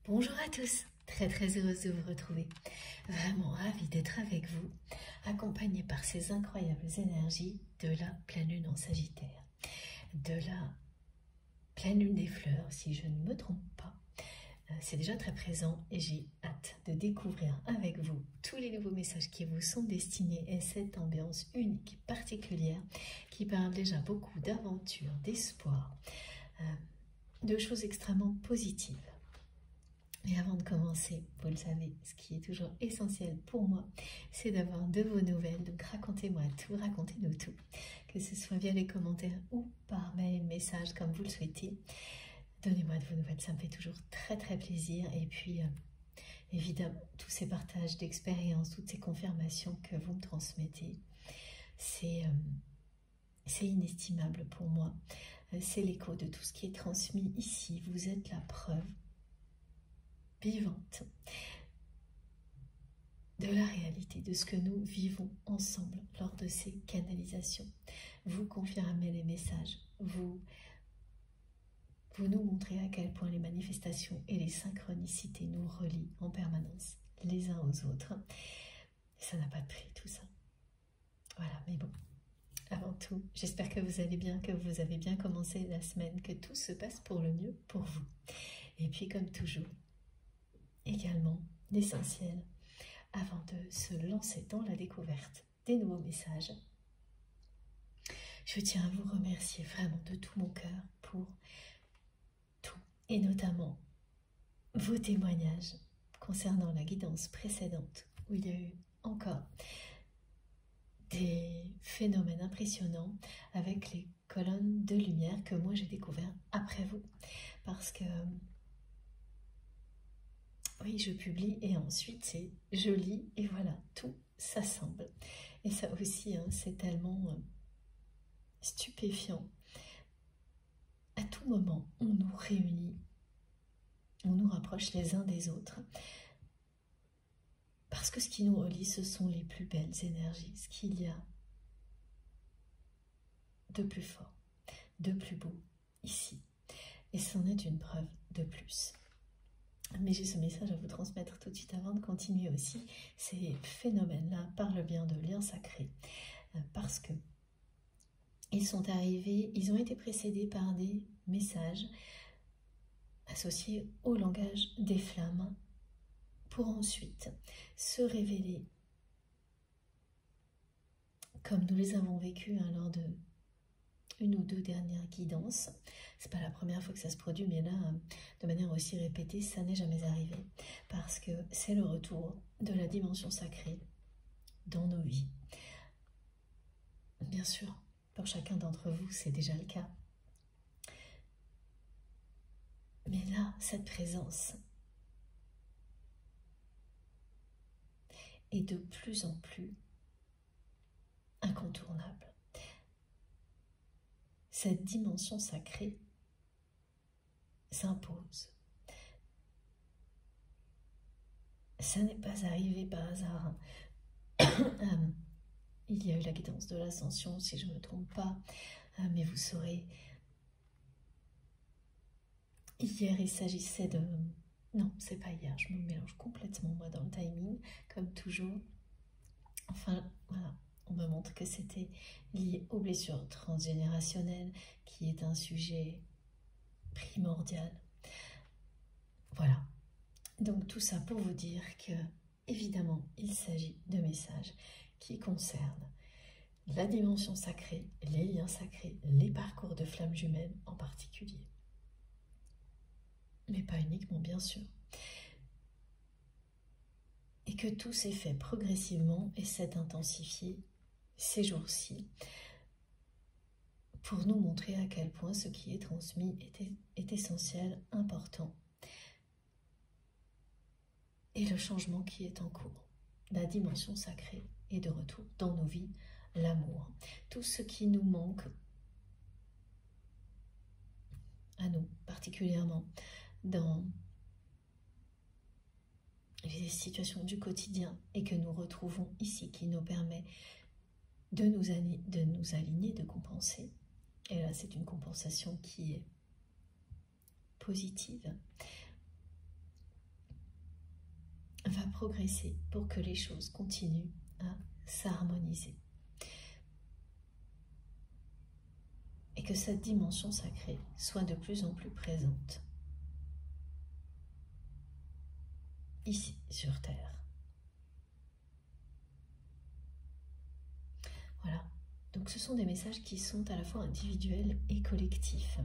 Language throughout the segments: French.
Bonjour à tous, très heureuse de vous retrouver. Vraiment ravie d'être avec vous, accompagnée par ces incroyables énergies de la pleine lune en Sagittaire, de la pleine lune des fleurs, si je ne me trompe pas. C'est déjà très présent et j'ai hâte de découvrir avec vous tous les nouveaux messages qui vous sont destinés et cette ambiance unique, particulière, qui parle déjà beaucoup d'aventure, d'espoir, de choses extrêmement positives. Mais avant de commencer, vous le savez, ce qui est toujours essentiel pour moi, c'est d'avoir de vos nouvelles. Donc racontez-moi tout, racontez-nous tout, que ce soit via les commentaires ou par mail, message, comme vous le souhaitez. Donnez-moi de vos nouvelles, ça me fait toujours très plaisir. Et puis, évidemment, tous ces partages d'expériences, toutes ces confirmations que vous me transmettez, c'est inestimable pour moi. C'est l'écho de tout ce qui est transmis ici. Vous êtes la preuve vivante de la réalité, de ce que nous vivons ensemble lors de ces canalisations. Vous confirmez les messages, vous nous montrez à quel point les manifestations et les synchronicités nous relient en permanence les uns aux autres. Ça n'a pas de prix tout ça. Voilà, mais bon, avant tout, j'espère que vous allez bien, que vous avez bien commencé la semaine, que tout se passe pour le mieux pour vous. Et puis comme toujours, également l'essentiel, avant de se lancer dans la découverte des nouveaux messages, je tiens à vous remercier vraiment de tout mon cœur pour tout, et notamment vos témoignages concernant la guidance précédente, où il y a eu encore des phénomènes impressionnants avec les colonnes de lumière que moi j'ai découvert après vous, parce que oui, je publie et ensuite je lis et voilà, tout s'assemble. Et ça aussi, hein, c'est tellement stupéfiant. À tout moment, on nous réunit, on nous rapproche les uns des autres. Parce que ce qui nous relie, ce sont les plus belles énergies, ce qu'il y a de plus fort, de plus beau ici. Et c'en est une preuve de plus. Mais j'ai ce message à vous transmettre tout de suite avant de continuer aussi. Ces phénomènes-là parlent bien de liens sacrés. Parce que ils sont arrivés, ils ont été précédés par des messages associés au langage des flammes pour ensuite se révéler comme nous les avons vécus lors de une ou deux dernières guidances. C'est pas la première fois que ça se produit, mais là, de manière aussi répétée, ça n'est jamais arrivé. Parce que c'est le retour de la dimension sacrée dans nos vies. Bien sûr, pour chacun d'entre vous, c'est déjà le cas. Mais là, cette présence est de plus en plus incontournable. Cette dimension sacrée s'impose. Ça n'est pas arrivé par hasard. Il y a eu la guidance de l'ascension, si je ne me trompe pas, mais vous saurez, hier il s'agissait de... Non, c'est pas hier, je me mélange complètement moi dans le timing, comme toujours. Enfin, voilà, on me montre que c'était lié aux blessures transgénérationnelles, qui est un sujet primordial. Voilà, donc tout ça pour vous dire que, évidemment, il s'agit de messages qui concernent la dimension sacrée, les liens sacrés, les parcours de flammes jumelles en particulier. Mais pas uniquement, bien sûr. Et que tout s'est fait progressivement et s'est intensifié ces jours-ci pour nous montrer à quel point ce qui est transmis est essentiel, important. Et le changement qui est en cours, la dimension sacrée est de retour dans nos vies, l'amour. Tout ce qui nous manque, à nous particulièrement, dans les situations du quotidien et que nous retrouvons ici, qui nous permet de nous aligner, de compenser. Et là, c'est une compensation qui est positive. à progresser pour que les choses continuent à s'harmoniser. Et que cette dimension sacrée soit de plus en plus présente ici sur Terre. Voilà, donc ce sont des messages qui sont à la fois individuels et collectifs.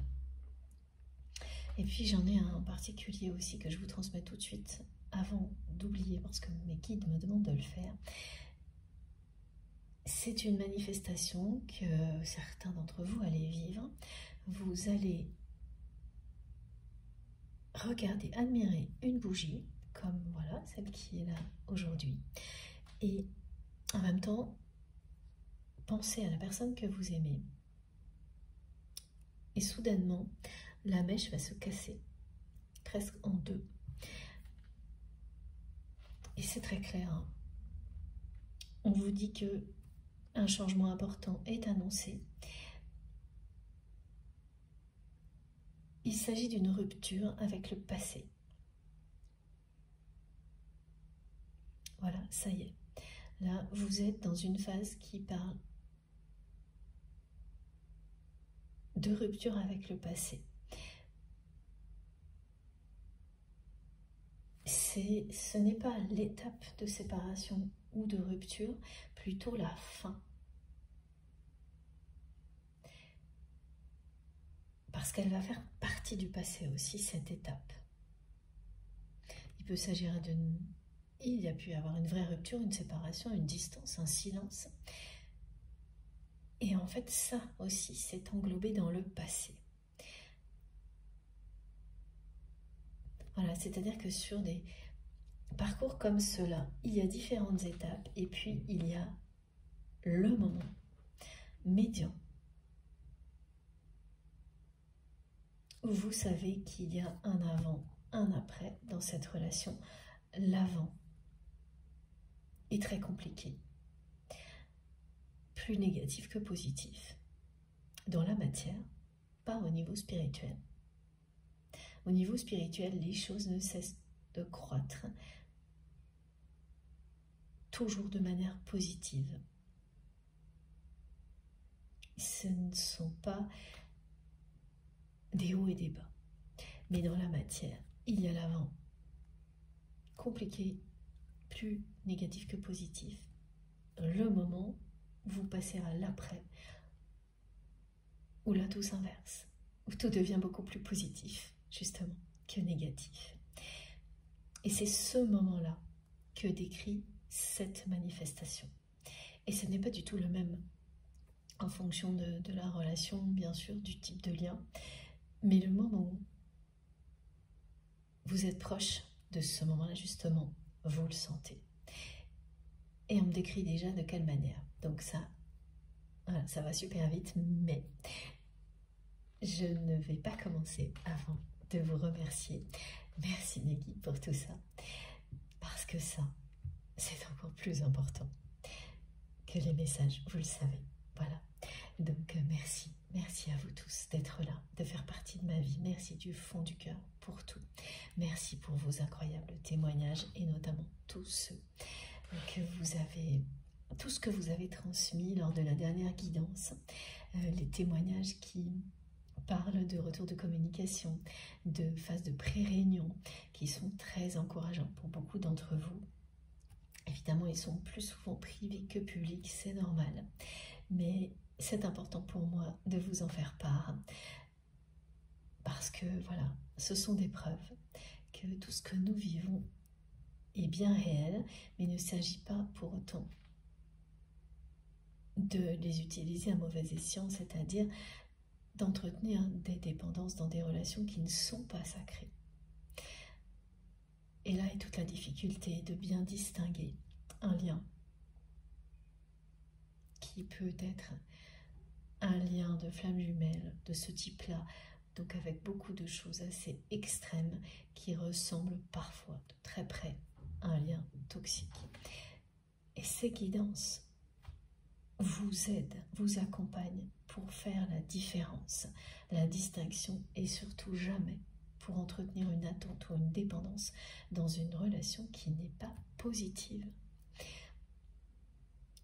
Et puis j'en ai un en particulier aussi que je vous transmets tout de suite avant d'oublier, parce que mes guides me demandent de le faire. C'est une manifestation que certains d'entre vous allez vivre. Vous allez regarder, admirer une bougie, comme voilà, celle qui est là aujourd'hui. Et en même temps, pensez à la personne que vous aimez. Et soudainement, la mèche va se casser, presque en deux. Et c'est très clair. Hein. On vous dit que un changement important est annoncé. Il s'agit d'une rupture avec le passé. Voilà, ça y est. Là, vous êtes dans une phase qui parle de rupture avec le passé. Ce n'est pas l'étape de séparation ou de rupture, plutôt la fin. Parce qu'elle va faire partie du passé aussi, cette étape. Il peut s'agir il y a pu y avoir une vraie rupture, une séparation, une distance, un silence. Et en fait, ça aussi, c'est englobé dans le passé. Voilà, c'est-à-dire que sur des parcours comme cela, il y a différentes étapes et puis il y a le moment médian où vous savez qu'il y a un avant, un après dans cette relation. L'avant est très compliqué, plus négatif que positif. Dans la matière, pas au niveau spirituel. Au niveau spirituel, les choses ne cessent de croître, toujours de manière positive. Ce ne sont pas des hauts et des bas. Mais dans la matière, il y a l'avant, compliqué, plus négatif que positif. Le moment, vous passez à l'après, où là tout s'inverse, où tout devient beaucoup plus positif, justement, que négatif. Et c'est ce moment-là que décrit cette manifestation. Et ce n'est pas du tout le même en fonction de la relation, bien sûr, du type de lien, mais le moment où vous êtes proche de ce moment-là, justement, vous le sentez. Et on me décrit déjà de quelle manière. Donc ça, voilà, ça va super vite, mais je ne vais pas commencer avant de vous remercier. Merci Negi pour tout ça, parce que ça, c'est encore plus important que les messages, vous le savez. Voilà, donc merci. Merci à vous tous d'être là, de faire partie de ma vie. Merci du fond du cœur pour tout. Merci pour vos incroyables témoignages et notamment tous ceux que vous avez, tout ce que vous avez transmis lors de la dernière guidance, les témoignages qui parlent de retour de communication, de phase de pré-réunion, qui sont très encourageants pour beaucoup d'entre vous. Évidemment, ils sont plus souvent privés que publics, c'est normal, mais c'est important pour moi de vous en faire part, parce que voilà, ce sont des preuves que tout ce que nous vivons est bien réel, mais il ne s'agit pas pour autant de les utiliser à mauvais escient, c'est-à-dire d'entretenir des dépendances dans des relations qui ne sont pas sacrées. Et là est toute la difficulté de bien distinguer un lien qui peut être un lien de flamme jumelle de ce type-là, donc avec beaucoup de choses assez extrêmes qui ressemblent parfois de très près à un lien toxique. Et ces guidances vous aident, vous accompagnent pour faire la différence, la distinction et surtout jamais pour entretenir une attente ou une dépendance dans une relation qui n'est pas positive.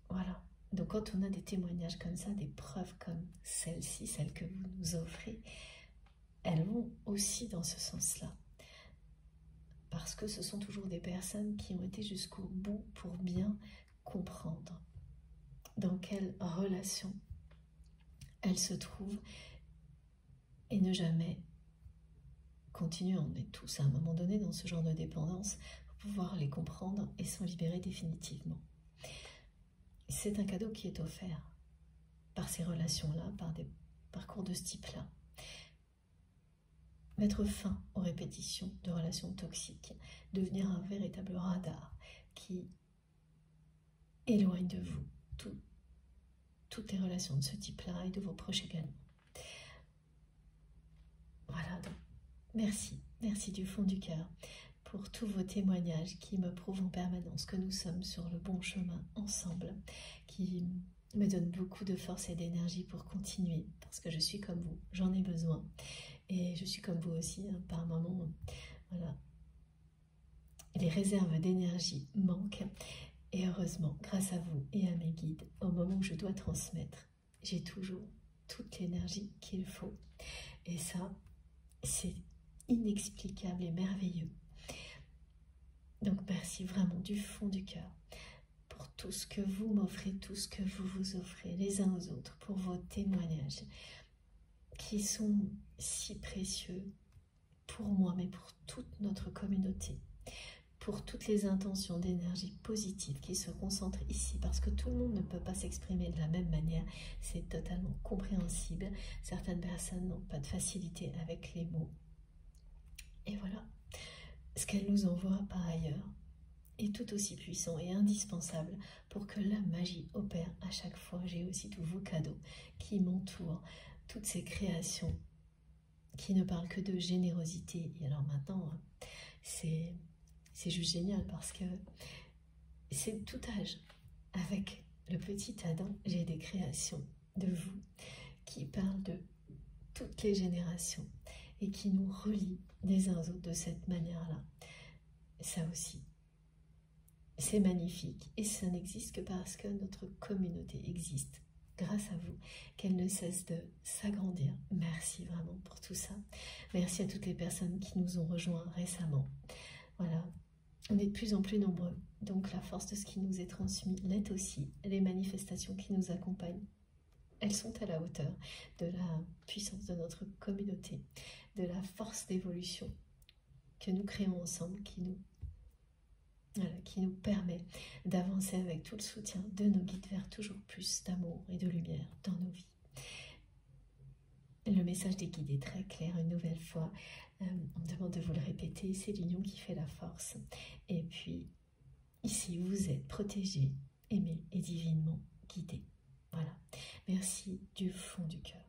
Voilà. Donc quand on a des témoignages comme ça, des preuves comme celle-ci, celle que vous nous offrez, elles vont aussi dans ce sens-là. Parce que ce sont toujours des personnes qui ont été jusqu'au bout pour bien comprendre dans quelle relation elles se trouvent et ne jamais continuer. On est tous à un moment donné dans ce genre de dépendance pour pouvoir les comprendre et s'en libérer définitivement. C'est un cadeau qui est offert par ces relations-là, par des parcours de ce type-là. Mettre fin aux répétitions de relations toxiques, devenir un véritable radar qui éloigne de vous toutes les relations de ce type-là et de vos proches également. Voilà, donc merci du fond du cœur pour tous vos témoignages qui me prouvent en permanence que nous sommes sur le bon chemin ensemble, qui me donnent beaucoup de force et d'énergie pour continuer, parce que je suis comme vous, j'en ai besoin, et je suis comme vous aussi, hein, par moments, voilà, les réserves d'énergie manquent, et heureusement, grâce à vous et à mes guides, au moment où je dois transmettre, j'ai toujours toute l'énergie qu'il faut, et ça, c'est inexplicable et merveilleux. Donc merci vraiment du fond du cœur pour tout ce que vous m'offrez, tout ce que vous vous offrez les uns aux autres, pour vos témoignages qui sont si précieux pour moi, mais pour toute notre communauté, pour toutes les intentions d'énergie positive qui se concentrent ici, parce que tout le monde ne peut pas s'exprimer de la même manière, c'est totalement compréhensible. Certaines personnes n'ont pas de facilité avec les mots. Et voilà. Ce qu'elle nous envoie par ailleurs est tout aussi puissant et indispensable pour que la magie opère à chaque fois. J'ai aussi tous vos cadeaux qui m'entourent, toutes ces créations qui ne parlent que de générosité. Et alors maintenant, c'est juste génial parce que c'est tout âge. Avec le petit Adam, j'ai des créations de vous qui parlent de toutes les générations et qui nous relient les uns aux autres de cette manière-là. Ça aussi, c'est magnifique et ça n'existe que parce que notre communauté existe grâce à vous, qu'elle ne cesse de s'agrandir. Merci vraiment pour tout ça. Merci à toutes les personnes qui nous ont rejoints récemment. Voilà, on est de plus en plus nombreux, donc la force de ce qui nous est transmis l'est aussi. Les manifestations qui nous accompagnent, elles sont à la hauteur de la puissance de notre communauté, de la force d'évolution que nous créons ensemble, qui nous permet d'avancer avec tout le soutien de nos guides vers toujours plus d'amour et de lumière dans nos vies. Le message des guides est très clair une nouvelle fois. On me demande de vous le répéter, c'est l'union qui fait la force. Et puis, ici, vous êtes protégés, aimés et divinement guidés. Voilà. Merci du fond du cœur.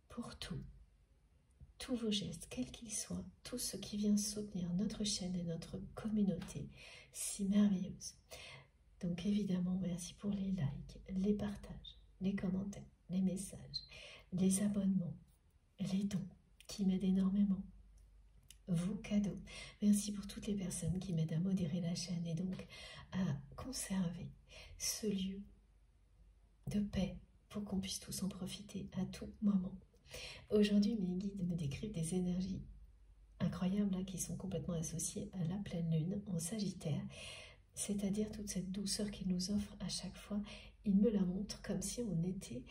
Pour tous vos gestes, quels qu'ils soient, tout ce qui vient soutenir notre chaîne et notre communauté si merveilleuse. Donc évidemment, merci pour les likes, les partages, les commentaires, les messages, les abonnements, les dons qui m'aident énormément, vos cadeaux. Merci pour toutes les personnes qui m'aident à modérer la chaîne et donc à conserver ce lieu de paix pour qu'on puisse tous en profiter à tout moment. Aujourd'hui, mes guides me décrivent des énergies incroyables hein, qui sont complètement associées à la pleine lune en Sagittaire, c'est-à-dire toute cette douceur qu'ils nous offrent à chaque fois. Ils me la montrent comme si on était,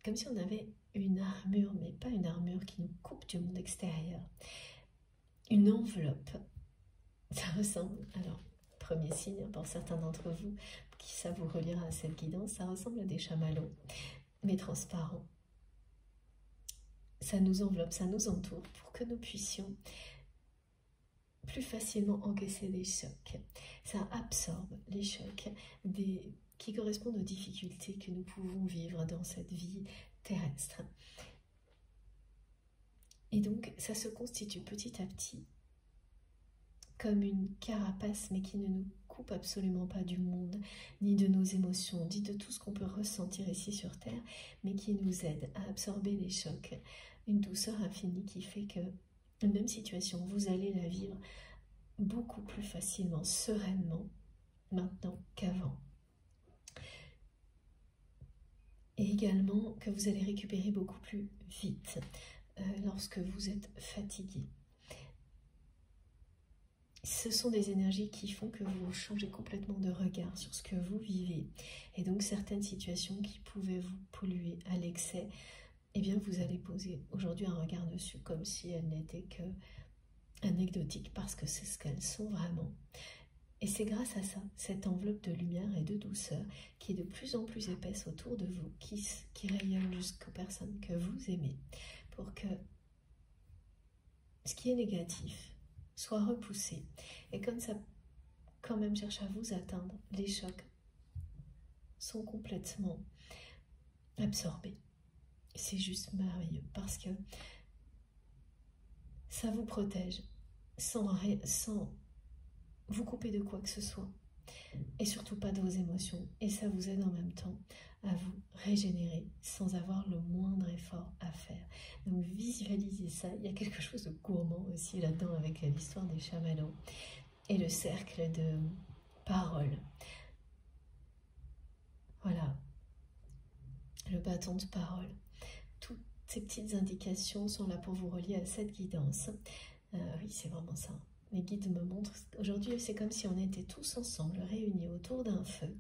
comme si on avait une armure, mais pas une armure qui nous coupe du monde extérieur. Une enveloppe, ça ressemble, alors premier signe pour certains d'entre vous qui ça vous reliera à cette guidance, ça ressemble à des chamallows, mais transparents. Ça nous enveloppe, ça nous entoure pour que nous puissions plus facilement encaisser les chocs. Ça absorbe les chocs qui correspondent aux difficultés que nous pouvons vivre dans cette vie terrestre. Et donc, ça se constitue petit à petit comme une carapace, mais qui ne nous coupe absolument pas du monde, ni de nos émotions, ni de tout ce qu'on peut ressentir ici sur Terre, mais qui nous aide à absorber les chocs. une douceur infinie qui fait que une même situation, vous allez la vivre beaucoup plus facilement, sereinement, maintenant qu'avant. Et également que vous allez récupérer beaucoup plus vite lorsque vous êtes fatigué. Ce sont des énergies qui font que vous changez complètement de regard sur ce que vous vivez. Et donc certaines situations qui pouvaient vous polluer à l'excès, eh bien vous allez poser aujourd'hui un regard dessus comme si elles n'étaient que anecdotiques, parce que c'est ce qu'elles sont vraiment. Et c'est grâce à ça, cette enveloppe de lumière et de douceur qui est de plus en plus épaisse autour de vous, qui rayonne jusqu'aux personnes que vous aimez, pour que ce qui est négatif soit repoussé. Et comme ça, quand même, cherche à vous atteindre, les chocs sont complètement absorbés. C'est juste merveilleux parce que ça vous protège sans vous couper de quoi que ce soit et surtout pas de vos émotions. Et ça vous aide en même temps à vous régénérer sans avoir le moindre effort à faire. Donc visualisez ça. Il y a quelque chose de gourmand aussi là-dedans avec l'histoire des chamallows et le cercle de paroles. Voilà, le bâton de parole. Toutes ces petites indications sont là pour vous relier à cette guidance. Oui, c'est vraiment ça. Mes guides me montrent, aujourd'hui c'est comme si on était tous ensemble réunis autour d'un feu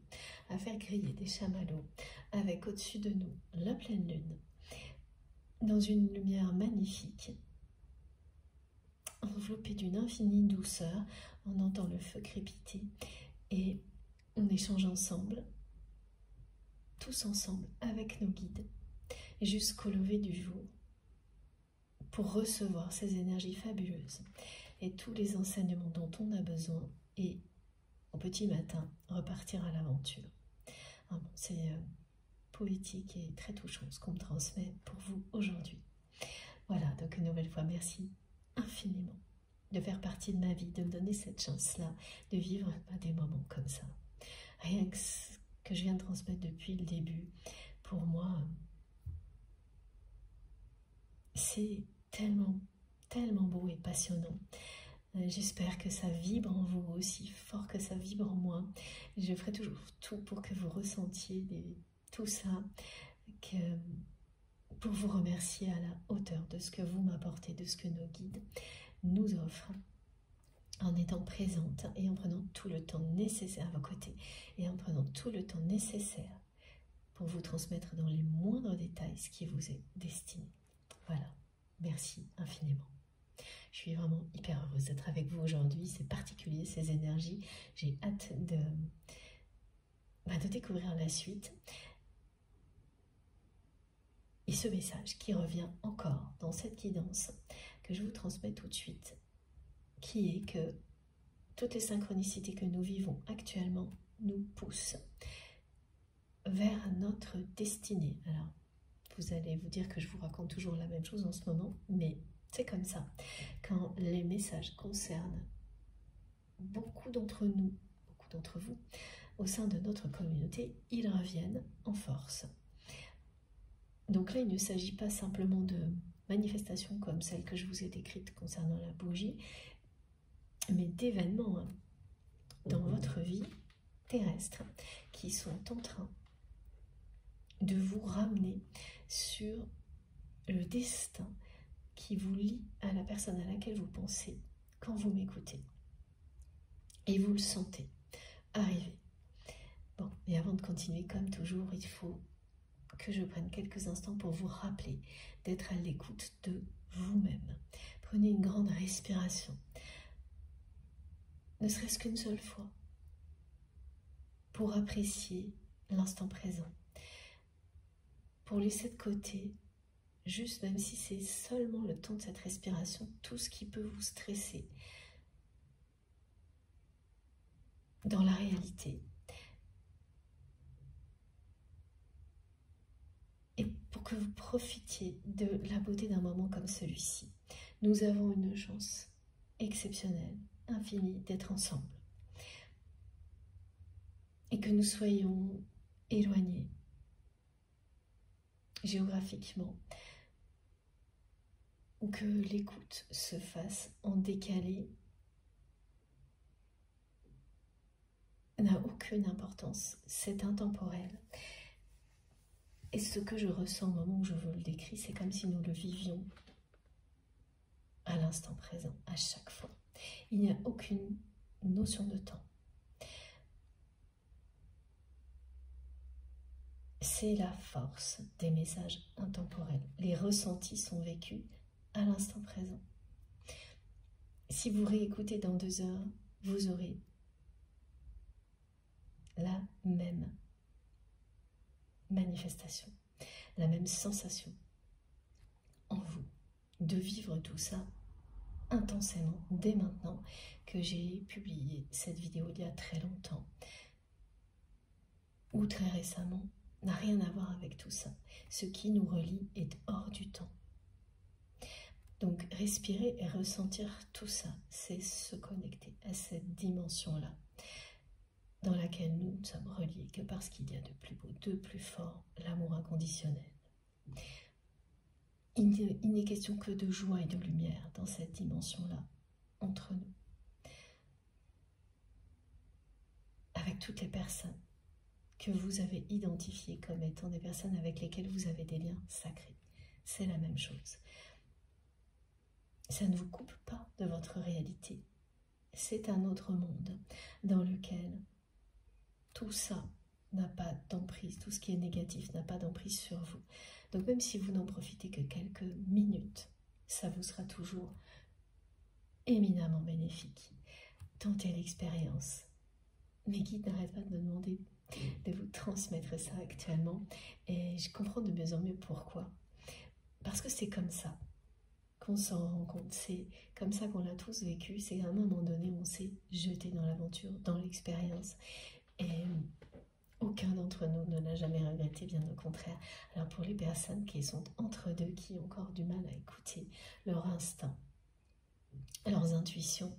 à faire griller des chamallows avec au-dessus de nous la pleine lune dans une lumière magnifique enveloppée d'une infinie douceur. On entend le feu crépiter et on échange ensemble, tous ensemble avec nos guides jusqu'au lever du jour pour recevoir ces énergies fabuleuses et tous les enseignements dont on a besoin et au petit matin repartir à l'aventure. Bon, c'est poétique et très touchant ce qu'on me transmet pour vous aujourd'hui. Voilà, donc une nouvelle fois, merci infiniment de faire partie de ma vie, de me donner cette chance-là, de vivre des moments comme ça. Rien que ce que je viens de transmettre depuis le début, pour moi, c'est tellement beau et passionnant. J'espère que ça vibre en vous aussi fort que ça vibre en moi. Je ferai toujours tout pour que vous ressentiez tout ça, pour vous remercier à la hauteur de ce que vous m'apportez, de ce que nos guides nous offrent, en étant présente et en prenant tout le temps nécessaire à vos côtés et en prenant tout le temps nécessaire pour vous transmettre dans les moindres détails ce qui vous est destiné. Voilà, merci infiniment. Je suis vraiment hyper heureuse d'être avec vous aujourd'hui. C'est particulier ces énergies. J'ai hâte de découvrir la suite. Et ce message qui revient encore dans cette guidance que je vous transmets tout de suite, qui est que toutes les synchronicités que nous vivons actuellement nous poussent vers notre destinée. Alors, vous allez vous dire que je vous raconte toujours la même chose en ce moment, mais c'est comme ça. Quand les messages concernent beaucoup d'entre nous, beaucoup d'entre vous, au sein de notre communauté, ils reviennent en force. Donc là, il ne s'agit pas simplement de manifestations comme celle que je vous ai décrite concernant la bougie, mais d'événements dans votre vie terrestre qui sont en train de vous ramener sur le destin qui vous lie à la personne à laquelle vous pensez quand vous m'écoutez. Et vous le sentez arriver. Bon, et avant de continuer, comme toujours, il faut que je prenne quelques instants pour vous rappeler d'être à l'écoute de vous-même. Prenez une grande respiration, ne serait-ce qu'une seule fois, pour apprécier l'instant présent, pour laisser de côté, juste même si c'est seulement le temps de cette respiration, tout ce qui peut vous stresser dans la réalité. Et pour que vous profitiez de la beauté d'un moment comme celui-ci, nous avons une chance exceptionnelle, infinie, d'être ensemble. Et que nous soyons éloignés géographiquement, ou que l'écoute se fasse en décalé n'a aucune importance, c'est intemporel. Et ce que je ressens au moment où je vous le décris, c'est comme si nous le vivions à l'instant présent, à chaque fois. Il n'y a aucune notion de temps. C'est la force des messages intemporels. Les ressentis sont vécus à l'instant présent. Si vous réécoutez dans 2 heures, vous aurez la même manifestation, la même sensation en vous de vivre tout ça intensément dès maintenant que j'ai publié cette vidéo il y a très longtemps ou très récemment n'a rien à voir avec tout ça. Ce qui nous relie est hors du temps. Donc respirer et ressentir tout ça, c'est se connecter à cette dimension-là dans laquelle nous ne sommes reliés que parce qu'il y a de plus beau, de plus fort, l'amour inconditionnel. Il n'est question que de joie et de lumière dans cette dimension-là, entre nous. Avec toutes les personnes que vous avez identifiées comme étant des personnes avec lesquelles vous avez des liens sacrés. C'est la même chose. Ça ne vous coupe pas de votre réalité. C'est un autre monde dans lequel tout ça n'a pas d'emprise, tout ce qui est négatif n'a pas d'emprise sur vous. Donc même si vous n'en profitez que quelques minutes, ça vous sera toujours éminemment bénéfique. Tentez l'expérience. Mes guides n'arrêtent pas de me demander de vous transmettre ça actuellement et je comprends de mieux en mieux pourquoi. Parce que c'est comme ça qu'on s'en rend compte, c'est comme ça qu'on l'a tous vécu, c'est à un moment donné on s'est jeté dans l'aventure, dans l'expérience et aucun d'entre nous ne l'a jamais regretté, bien au contraire. Alors pour les personnes qui sont entre deux, qui ont encore du mal à écouter leur instinct, leurs intuitions,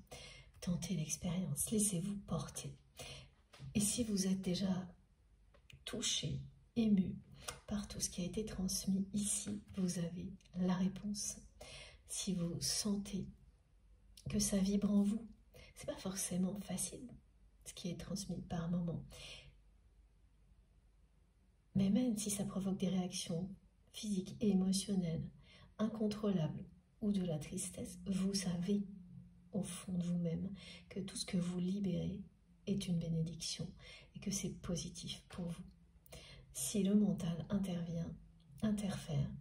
tentez l'expérience, laissez-vous porter. Et si vous êtes déjà touché, ému par tout ce qui a été transmis ici, vous avez la réponse. Si vous sentez que ça vibre en vous, c'est pas forcément facile ce qui est transmis par moment. Mais même si ça provoque des réactions physiques et émotionnelles incontrôlables ou de la tristesse, vous savez au fond de vous-même que tout ce que vous libérez est une bénédiction et que c'est positif pour vous. Si le mental interfère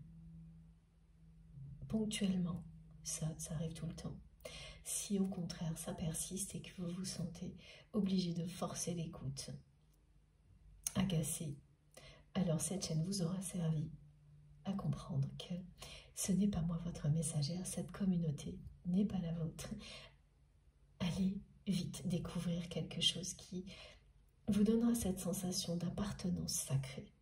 ponctuellement, ça arrive tout le temps. Si au contraire ça persiste et que vous vous sentez obligé de forcer l'écoute, agacé, alors cette chaîne vous aura servi à comprendre que ce n'est pas moi votre messagère, cette communauté n'est pas la vôtre. Allez vite découvrir quelque chose qui vous donnera cette sensation d'appartenance sacrée.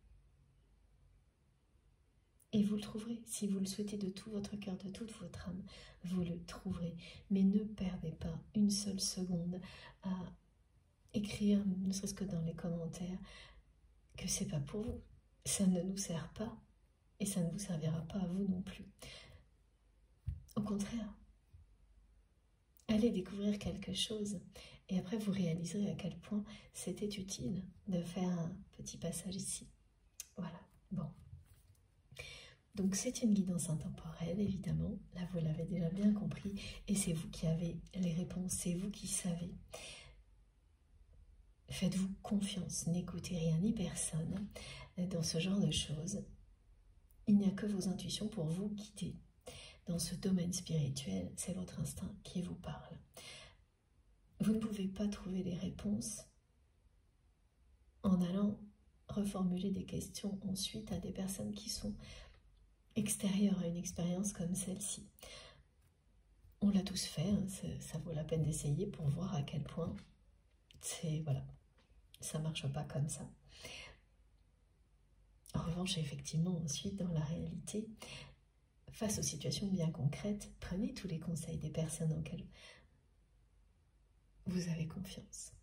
Et vous le trouverez, si vous le souhaitez de tout votre cœur, de toute votre âme, vous le trouverez. Mais ne perdez pas une seule seconde à écrire, ne serait-ce que dans les commentaires, que c'est pas pour vous. Ça ne nous sert pas et ça ne vous servira pas à vous non plus. Au contraire, allez découvrir quelque chose et après vous réaliserez à quel point c'était utile de faire un petit passage ici. Voilà, bon. Donc c'est une guidance intemporelle, évidemment, là vous l'avez déjà bien compris, et c'est vous qui avez les réponses, c'est vous qui savez. Faites-vous confiance, n'écoutez rien ni personne dans ce genre de choses. Il n'y a que vos intuitions pour vous guider. Dans ce domaine spirituel, c'est votre instinct qui vous parle. Vous ne pouvez pas trouver les réponses en allant reformuler des questions ensuite à des personnes qui sont extérieures à une expérience comme celle-ci. On l'a tous fait, hein, ça vaut la peine d'essayer pour voir à quel point voilà, ça ne marche pas comme ça. En revanche, effectivement, ensuite, dans la réalité, face aux situations bien concrètes, prenez tous les conseils des personnes auxquelles vous avez confiance.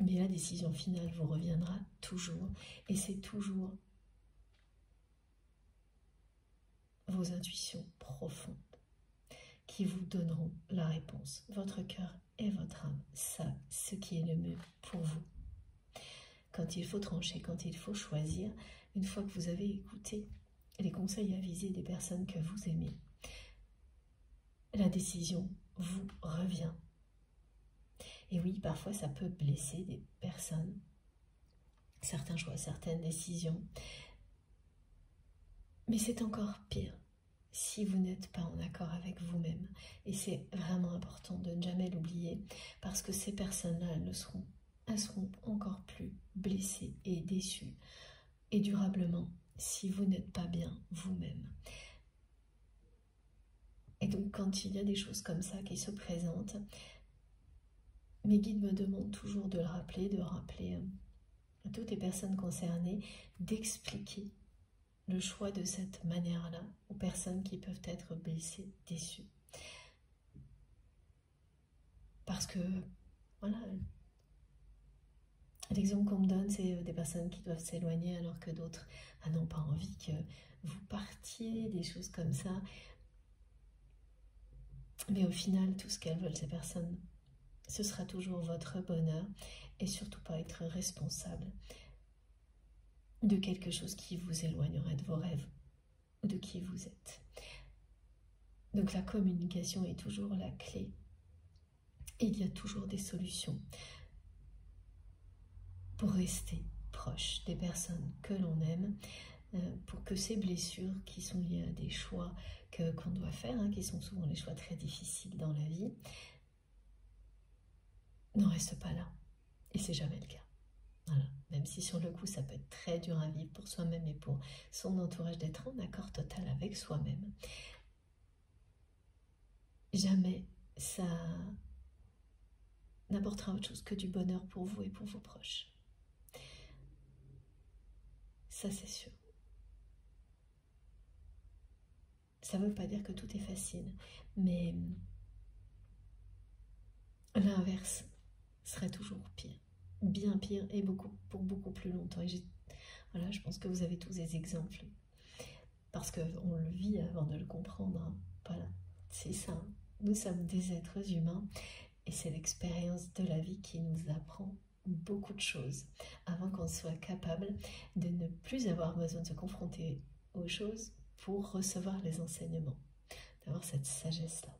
Mais la décision finale vous reviendra toujours, et c'est toujours vos intuitions profondes qui vous donneront la réponse. Votre cœur et votre âme savent ce qui est le mieux pour vous. Quand il faut trancher, quand il faut choisir, une fois que vous avez écouté les conseils avisés des personnes que vous aimez, la décision vous revient. Et oui, parfois ça peut blesser des personnes, certains choix, certaines décisions, mais c'est encore pire si vous n'êtes pas en accord avec vous-même. Et c'est vraiment important de ne jamais l'oublier, parce que ces personnes-là, elles seront encore plus blessées et déçues, et durablement, si vous n'êtes pas bien vous-même. Et donc, quand il y a des choses comme ça qui se présentent, mes guides me demandent toujours de le rappeler, de rappeler à toutes les personnes concernées, d'expliquer le choix de cette manière-là aux personnes qui peuvent être blessées, déçues. Parce que, voilà, l'exemple qu'on me donne, c'est des personnes qui doivent s'éloigner alors que d'autres n'ont pas envie que vous partiez, des choses comme ça. Mais au final, tout ce qu'elles veulent, ces personnes, ce sera toujours votre bonheur et surtout pas être responsable de quelque chose qui vous éloignerait de vos rêves ou de qui vous êtes. Donc la communication est toujours la clé. Et il y a toujours des solutions pour rester proche des personnes que l'on aime, pour que ces blessures qui sont liées à des choix qu'on doit faire, qui sont souvent les choix très difficiles dans la vie, n'en restent pas là. Et c'est jamais le cas. Voilà. Même si sur le coup ça peut être très dur à vivre pour soi-même et pour son entourage, d'être en accord total avec soi-même, jamais ça n'apportera autre chose que du bonheur pour vous et pour vos proches. Ça c'est sûr. Ça ne veut pas dire que tout est facile, mais l'inverse serait toujours pire. Bien pire et pour beaucoup plus longtemps. Et voilà, je pense que vous avez tous des exemples. Parce qu'on le vit avant de le comprendre. Voilà, c'est ça. Nous sommes des êtres humains et c'est l'expérience de la vie qui nous apprend beaucoup de choses avant qu'on soit capable de ne plus avoir besoin de se confronter aux choses pour recevoir les enseignements, d'avoir cette sagesse-là.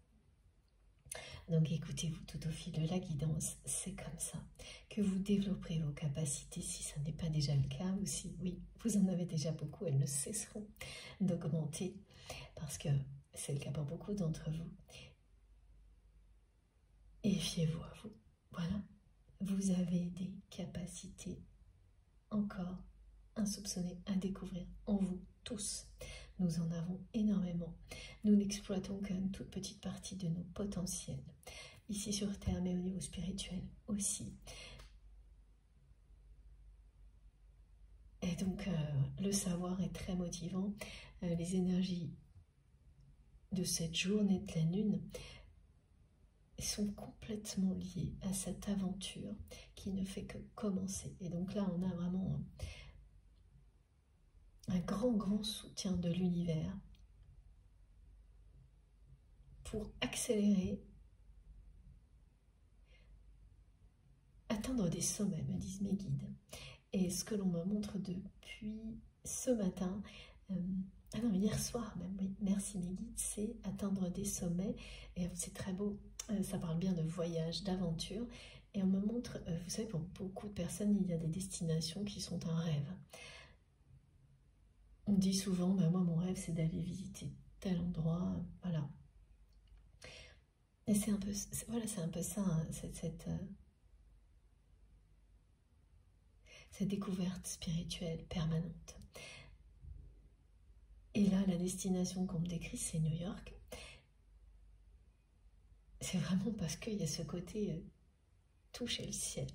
Donc écoutez-vous tout au fil de la guidance, c'est comme ça que vous développerez vos capacités, si ça n'est pas déjà le cas, ou si oui, vous en avez déjà beaucoup, elles ne cesseront d'augmenter, parce que c'est le cas pour beaucoup d'entre vous. Et fiez-vous à vous, voilà, vous avez des capacités encore insoupçonnées à découvrir en vous tous. Nous en avons énormément. Nous n'exploitons qu'une toute petite partie de nos potentiels, ici sur Terre, mais au niveau spirituel aussi. Et donc, le savoir est très motivant. Les énergies de cette journée de pleine lune sont complètement liées à cette aventure qui ne fait que commencer. Et donc là, on a vraiment un grand soutien de l'univers pour accélérer, atteindre des sommets, me disent mes guides. Et ce que l'on me montre depuis ce matin, non, hier soir même, oui, merci mes guides, c'est atteindre des sommets, et c'est très beau, ça parle bien de voyage, d'aventure, et on me montre, vous savez, pour beaucoup de personnes, il y a des destinations qui sont un rêve. On dit souvent, bah, moi mon rêve c'est d'aller visiter tel endroit, voilà. Et c'est un peu, voilà, c'est un peu ça, hein, cette découverte spirituelle permanente. Et là, la destination qu'on me décrit, c'est New York. C'est vraiment parce qu'il y a ce côté toucher le ciel,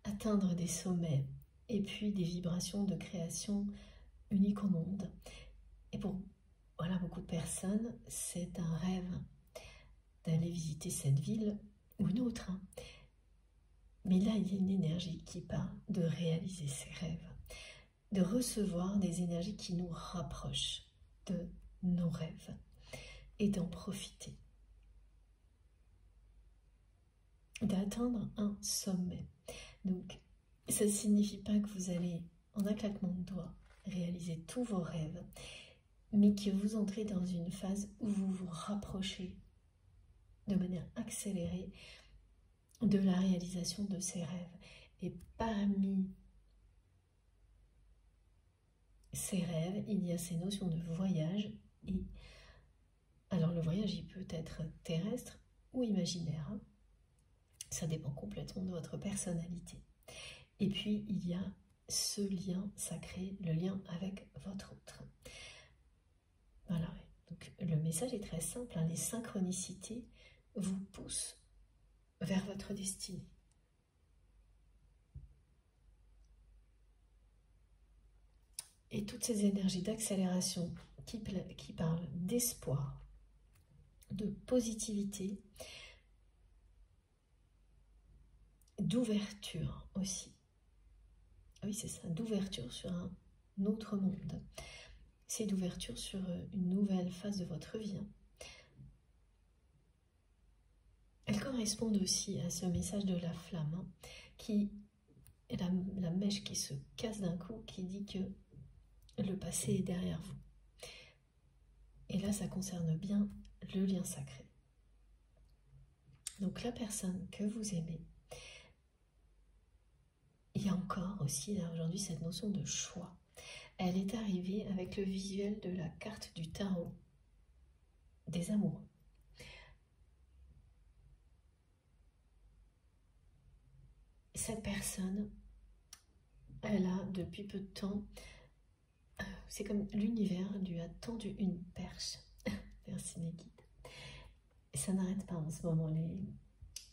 atteindre des sommets, et puis des vibrations de création uniques au monde. Et pour voilà, beaucoup de personnes, c'est un rêve d'aller visiter cette ville ou une autre. Hein. Mais là, il y a une énergie qui parle de réaliser ses rêves, de recevoir des énergies qui nous rapprochent de nos rêves et d'en profiter. d'atteindre un sommet. Donc, ça ne signifie pas que vous allez, en un claquement de doigts, réaliser tous vos rêves, mais que vous entrez dans une phase où vous vous rapprochez de manière accélérée de la réalisation de ces rêves. Et parmi ces rêves, il y a ces notions de voyage. Et alors le voyage, il peut être terrestre ou imaginaire. Ça dépend complètement de votre personnalité. Et puis, il y a ce lien sacré, le lien avec votre autre. Voilà. Donc, le message est très simple. Les synchronicités vous poussent vers votre destinée. Et toutes ces énergies d'accélération qui parlent d'espoir, de positivité, d'ouverture aussi. Oui, c'est ça, d'ouverture sur un autre monde. C'est d'ouverture sur une nouvelle phase de votre vie. Elles correspondent aussi à ce message de la flamme, qui est la mèche qui se casse d'un coup, qui dit que le passé est derrière vous. Et là, ça concerne bien le lien sacré. Donc la personne que vous aimez, il y a encore aussi aujourd'hui cette notion de choix. Elle est arrivée avec le visuel de la carte du tarot des amoureux. Cette personne, elle a depuis peu de temps, c'est comme l'univers lui a tendu une perche. Merci mes guides. Ça n'arrête pas en ce moment,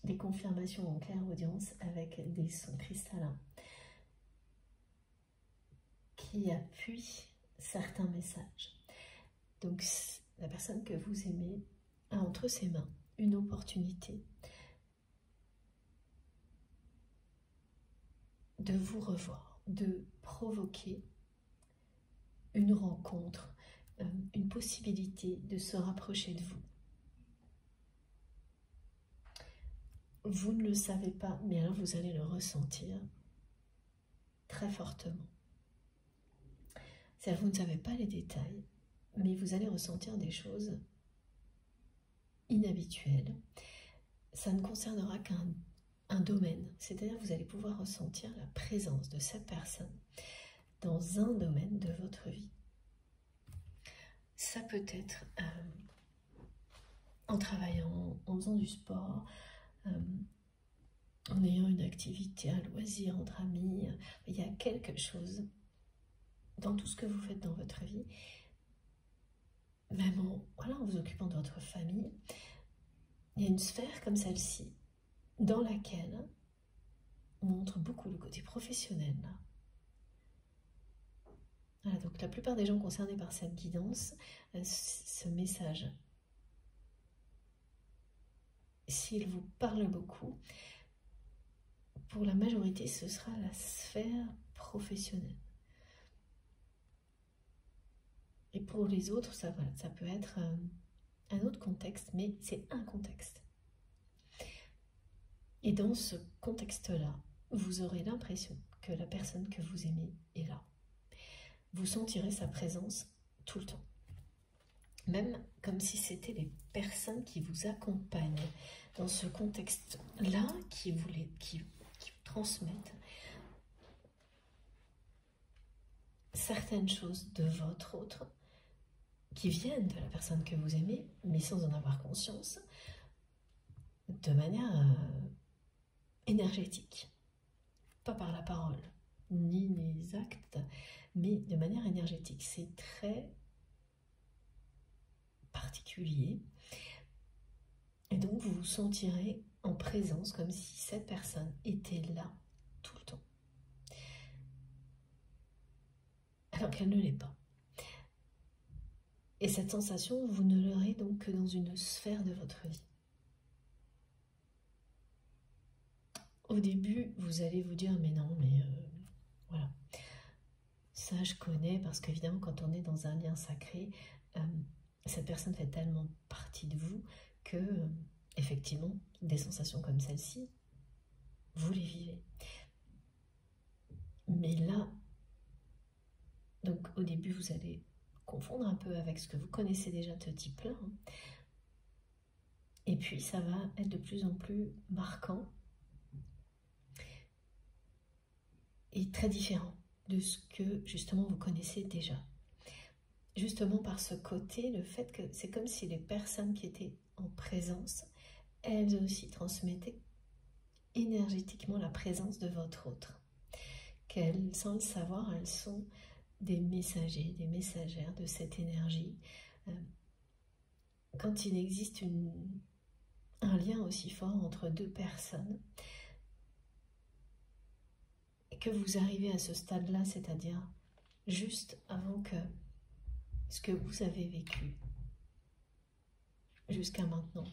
les confirmations en clairaudience avec des sons cristallins qui appuient certains messages. Donc la personne que vous aimez a entre ses mains une opportunité de vous revoir, de provoquer une rencontre, une possibilité de se rapprocher de vous. Vous ne le savez pas, mais alors vous allez le ressentir très fortement. C'est-à-dire, vous ne savez pas les détails, mais vous allez ressentir des choses inhabituelles. Ça ne concernera qu'un domaine, c'est-à-dire vous allez pouvoir ressentir la présence de cette personne dans un domaine de votre vie. Ça peut être en travaillant, en faisant du sport, en ayant une activité, un loisir entre amis. Il y a quelque chose dans tout ce que vous faites dans votre vie, même en vous occupant de votre famille. Il y a une sphère comme celle-ci dans laquelle on montre beaucoup le côté professionnel. Voilà, donc la plupart des gens concernés par cette guidance, ce message, s'il vous parle beaucoup, pour la majorité, ce sera la sphère professionnelle. Et pour les autres, ça peut être un autre contexte, mais c'est un contexte. Et dans ce contexte-là, vous aurez l'impression que la personne que vous aimez est là. Vous sentirez sa présence tout le temps. Même comme si c'était les personnes qui vous accompagnent dans ce contexte-là, qui vous transmettent certaines choses de votre autre, qui viennent de la personne que vous aimez, mais sans en avoir conscience, de manière énergétique. Pas par la parole, ni les actes, mais de manière énergétique. C'est très particulier. Et donc, vous vous sentirez en présence comme si cette personne était là tout le temps. Alors qu'elle ne l'est pas. Et cette sensation, vous ne l'aurez donc que dans une sphère de votre vie. Au début, vous allez vous dire, mais non, mais voilà. Ça, je connais, parce qu'évidemment, quand on est dans un lien sacré, cette personne fait tellement partie de vous que effectivement, des sensations comme celle-ci, vous les vivez. Mais là, donc au début, vous allez confondre un peu avec ce que vous connaissez déjà de ce type-là. Et puis, ça va être de plus en plus marquant et très différent de ce que, justement, vous connaissez déjà. Justement par ce côté, le fait que c'est comme si les personnes qui étaient en présence, elles aussi transmettaient énergétiquement la présence de votre autre. Qu'elles, sans le savoir, elles sont des messagers, des messagères de cette énergie. Quand il existe un lien aussi fort entre deux personnes, et que vous arrivez à ce stade-là, c'est-à-dire juste avant que ce que vous avez vécu jusqu'à maintenant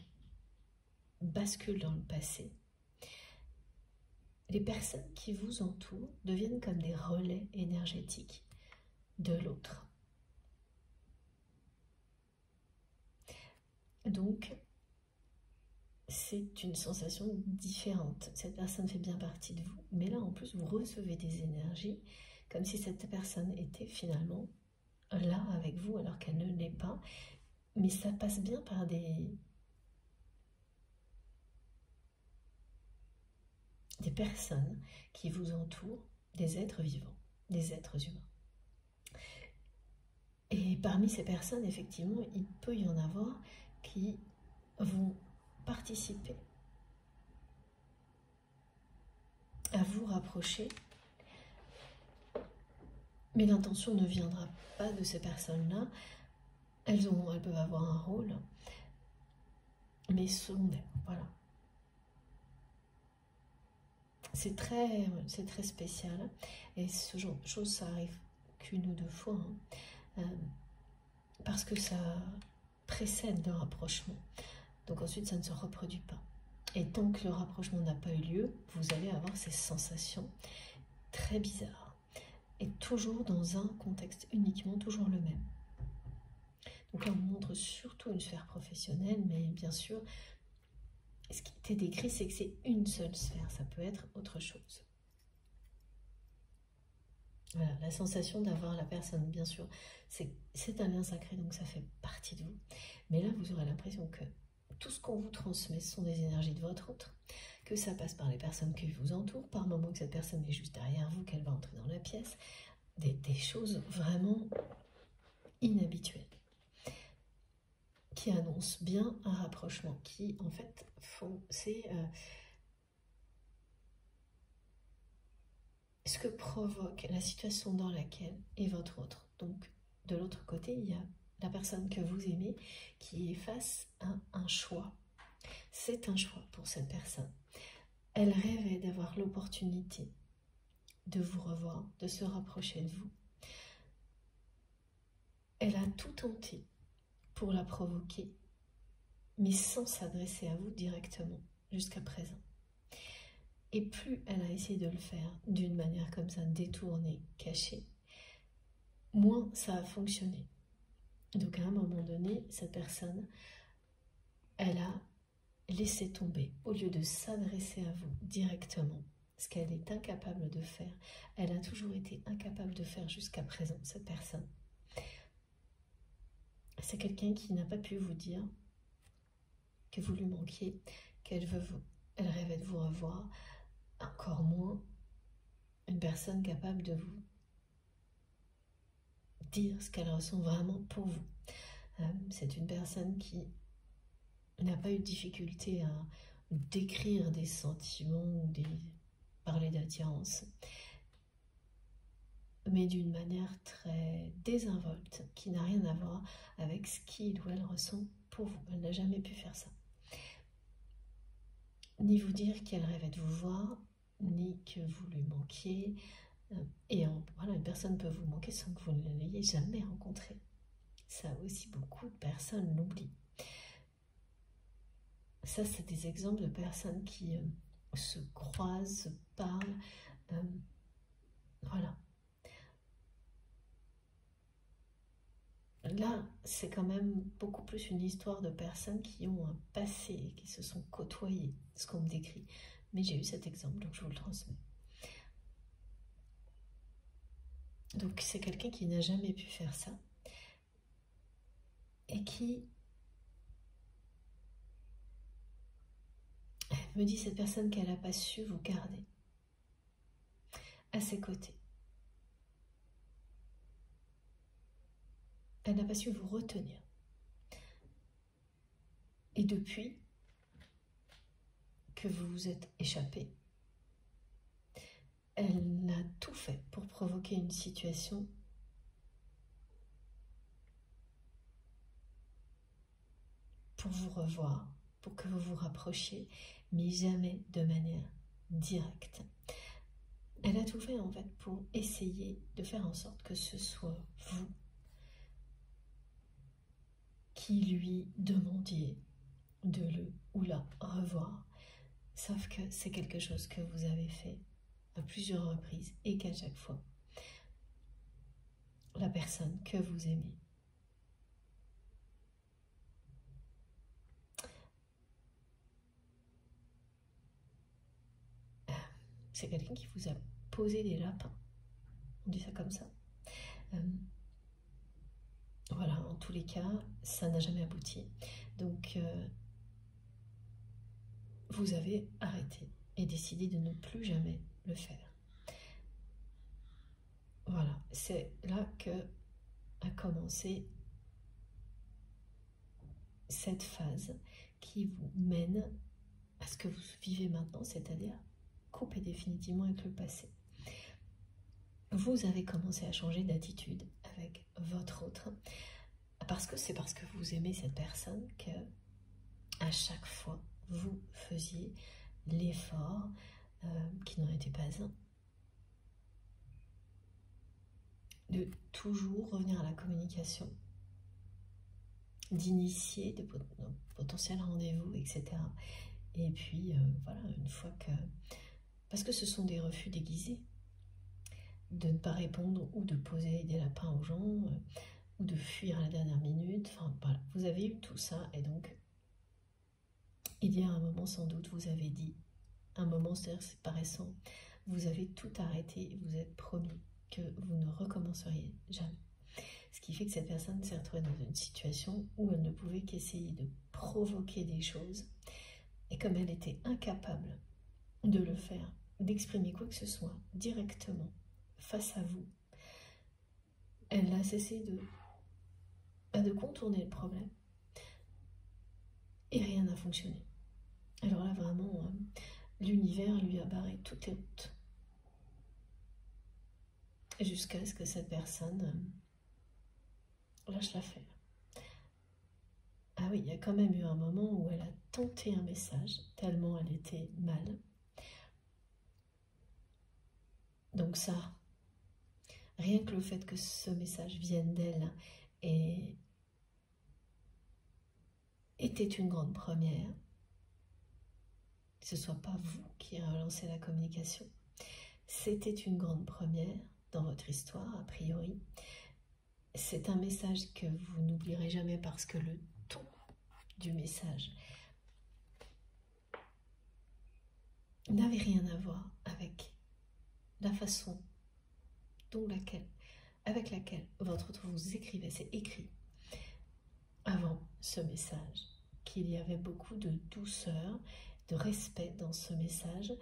bascule dans le passé, les personnes qui vous entourent deviennent comme des relais énergétiques de l'autre. Donc, c'est une sensation différente. Cette personne fait bien partie de vous, mais là, en plus, vous recevez des énergies comme si cette personne était finalement là avec vous alors qu'elle ne l'est pas. Mais ça passe bien par des personnes qui vous entourent, des êtres vivants, des êtres humains. Et parmi ces personnes, effectivement, il peut y en avoir qui vont participer à vous rapprocher, mais l'intention ne viendra pas de ces personnes-là. Elles peuvent avoir un rôle, mais secondaire, voilà. C'est très spécial, et ce genre de choses, ça arrive qu'une ou deux fois, parce que ça précède le rapprochement. Donc ensuite, ça ne se reproduit pas. Et tant que le rapprochement n'a pas eu lieu, vous allez avoir ces sensations très bizarres. Et toujours dans un contexte uniquement, toujours le même. Donc là, on montre surtout une sphère professionnelle, mais bien sûr, ce qui était décrit, c'est que c'est une seule sphère. Ça peut être autre chose. Voilà, la sensation d'avoir la personne, bien sûr, c'est un lien sacré, donc ça fait partie de vous. Mais là, vous aurez l'impression que tout ce qu'on vous transmet, ce sont des énergies de votre autre, que ça passe par les personnes qui vous entourent, par moment que cette personne est juste derrière vous, qu'elle va entrer dans la pièce, des choses vraiment inhabituelles, qui annoncent bien un rapprochement, qui en fait font, c'est ce que provoque la situation dans laquelle est votre autre. Donc de l'autre côté, il y a la personne que vous aimez qui est face à un choix. C'est un choix pour cette personne. Elle rêvait d'avoir l'opportunité de vous revoir, de se rapprocher de vous. Elle a tout tenté pour la provoquer, mais sans s'adresser à vous directement jusqu'à présent. Et plus elle a essayé de le faire d'une manière comme ça, détournée, cachée, moins ça a fonctionné. Donc à un moment donné, cette personne, elle a laissé tomber. Au lieu de s'adresser à vous directement, ce qu'elle est incapable de faire, elle a toujours été incapable de faire jusqu'à présent, cette personne. C'est quelqu'un qui n'a pas pu vous dire que vous lui manquiez, elle rêvait de vous revoir, encore moins une personne capable de vous dire ce qu'elle ressent vraiment pour vous. C'est une personne qui n'a pas eu de difficulté à décrire des sentiments ou parler d'attirance, mais d'une manière très désinvolte, qui n'a rien à voir avec ce qu'il ou elle ressent pour vous. Elle n'a jamais pu faire ça. Ni vous dire qu'elle rêvait de vous voir, ni que vous lui manquiez. Et voilà, une personne peut vous manquer sans que vous ne l'ayez jamais rencontrée. Ça aussi, beaucoup de personnes l'oublient. Ça, c'est des exemples de personnes qui se croisent, se parlent. Voilà. là, c'est quand même beaucoup plus une histoire de personnes qui ont un passé, qui se sont côtoyées, ce qu'on me décrit. Mais j'ai eu cet exemple, donc je vous le transmets. Donc c'est quelqu'un qui n'a jamais pu faire ça et qui me dit, cette personne, qu'elle n'a pas su vous garder à ses côtés. Elle n'a pas su vous retenir. Et depuis que vous vous êtes échappé, elle a tout fait pour provoquer une situation pour vous revoir, pour que vous vous rapprochiez, mais jamais de manière directe. Elle a tout fait en fait pour essayer de faire en sorte que ce soit vous qui lui demandiez de le ou la revoir. Sauf que c'est quelque chose que vous avez fait à plusieurs reprises et qu'à chaque fois, la personne que vous aimez c'est quelqu'un qui vous a posé des lapins. On dit ça comme ça. Voilà, en tous les cas, ça n'a jamais abouti. Donc, vous avez arrêté et décidé de ne plus jamais le faire. Voilà, c'est là que a commencé cette phase qui vous mène à ce que vous vivez maintenant, c'est-à-dire couper définitivement avec le passé. Vous avez commencé à changer d'attitude avec votre autre, parce que c'est parce que vous aimez cette personne que à chaque fois vous faisiez l'effort qui n'en était pas un de toujours revenir à la communication, d'initier de potentiels rendez-vous, etc. Et puis voilà, une fois que... Parce que ce sont des refus déguisés, de ne pas répondre ou de poser des lapins aux gens, ou de fuir à la dernière minute, enfin voilà, vous avez eu tout ça, et donc il y a un moment sans doute, vous avez dit, un moment, c'est-à-dire c'est pas récent, vous avez tout arrêté et vous êtes promis que vous ne recommenceriez jamais. Ce qui fait que cette personne s'est retrouvée dans une situation où elle ne pouvait qu'essayer de provoquer des choses, et comme elle était incapable de le faire, d'exprimer quoi que ce soit directement face à vous, elle a cessé de contourner le problème et rien n'a fonctionné. Alors là vraiment, l'univers lui a barré toutes les routes jusqu'à ce que cette personne lâche l'affaire. Ah oui, il y a quand même eu un moment où elle a tenté un message, tellement elle était mal. Donc ça, rien que le fait que ce message vienne d'elle était une grande première. Que ce ne soit pas vous qui relancez la communication. C'était une grande première dans votre histoire, a priori. C'est un message que vous n'oublierez jamais parce que le ton du message n'avait rien à voir avec la façon avec laquelle votre autre vous écrivait. C'est écrit avant ce message qu'il y avait beaucoup de douceur, de respect dans ce message.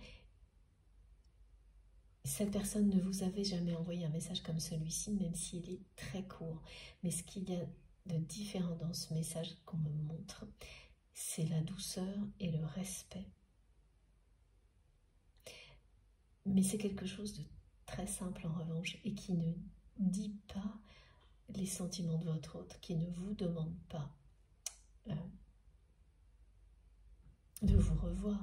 Cette personne ne vous avait jamais envoyé un message comme celui-ci, même s'il est très court. Mais ce qu'il y a de différent dans ce message qu'on me montre, c'est la douceur et le respect. Mais c'est quelque chose de très simple en revanche, et qui ne dit pas les sentiments de votre autre, qui ne vous demande pas de vous revoir.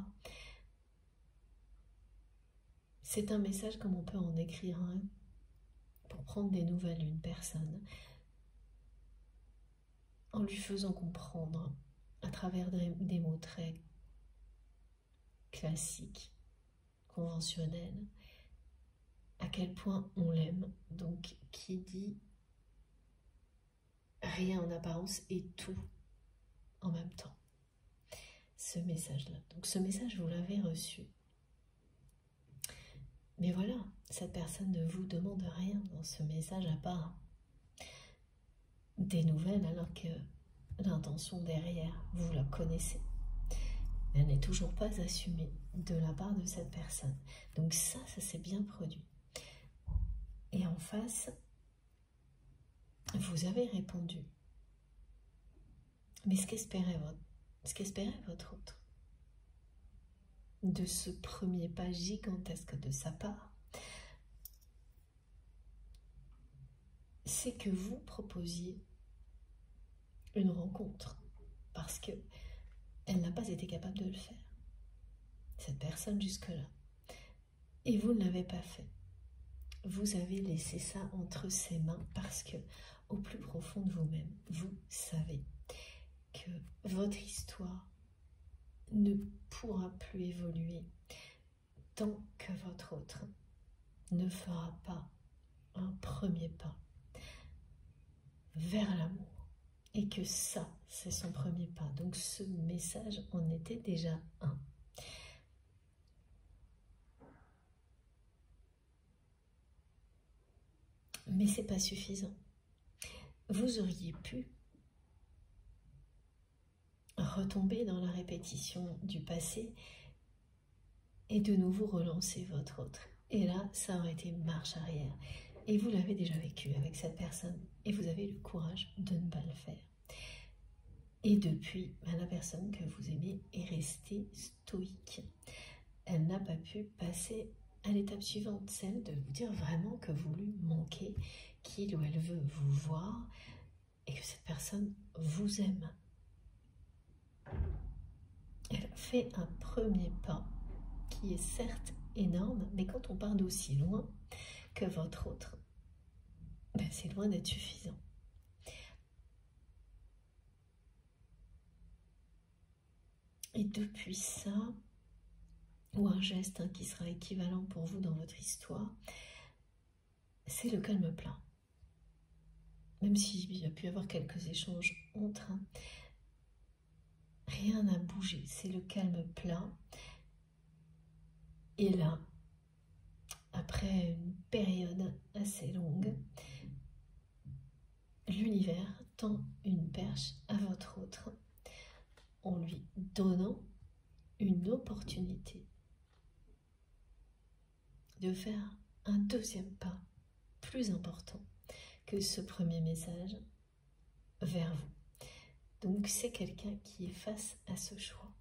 C'est un message comme on peut en écrire un pour prendre des nouvelles d'une personne, en lui faisant comprendre à travers des mots très classiques, conventionnels, à quel point on l'aime. Donc qui dit rien en apparence et tout en même temps. Ce message-là. Donc ce message, vous l'avez reçu. Mais voilà, cette personne ne vous demande rien dans ce message à part des nouvelles, alors que l'intention derrière, vous la connaissez. Mais elle n'est toujours pas assumée de la part de cette personne. Donc ça s'est bien produit. Et en face, vous avez répondu. Mais ce qu'espérait votre autre de ce premier pas gigantesque de sa part, c'est que vous proposiez une rencontre, parce que elle n'a pas été capable de le faire, cette personne jusque-là. Et vous ne l'avez pas fait. Vous avez laissé ça entre ses mains parce que, au plus profond de vous-même, vous savez que votre histoire ne pourra plus évoluer tant que votre autre ne fera pas un premier pas vers l'amour, et que ça, c'est son premier pas. Donc ce message en était déjà un. Mais c'est pas suffisant. Vous auriez pu retomber dans la répétition du passé et de nouveau relancer votre autre. Et là, ça aurait été marche arrière. Et vous l'avez déjà vécu avec cette personne. Et vous avez le courage de ne pas le faire. Et depuis, la personne que vous aimez est restée stoïque. Elle n'a pas pu passer à l'étape suivante, celle de vous dire vraiment que vous lui manquez, qu'il ou elle veut vous voir et que cette personne vous aime. Elle fait un premier pas qui est certes énorme, mais quand on part d'aussi loin que votre autre, ben c'est loin d'être suffisant. Et depuis ça, ou un geste qui sera équivalent pour vous dans votre histoire, c'est le calme plein. Même s'il y a pu y avoir quelques échanges entre, rien n'a bougé, c'est le calme plein. Et là, après une période assez longue, l'univers tend une perche à votre autre en lui donnant une opportunité de faire un deuxième pas plus important que ce premier message vers vous. Donc c'est quelqu'un qui est face à ce choix.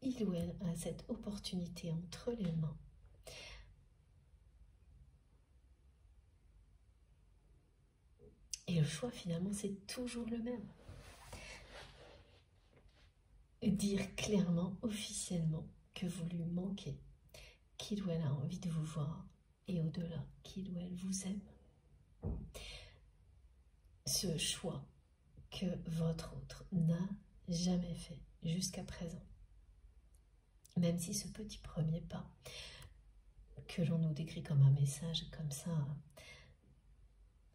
Il ou elle a cette opportunité entre les mains. Et le choix finalement c'est toujours le même. Dire clairement, officiellement, que vous lui manquez, qu'il ou elle a envie de vous voir, et au-delà, qu'il ou elle vous aime. Ce choix que votre autre n'a jamais fait jusqu'à présent. Même si ce petit premier pas, que l'on nous décrit comme un message comme ça,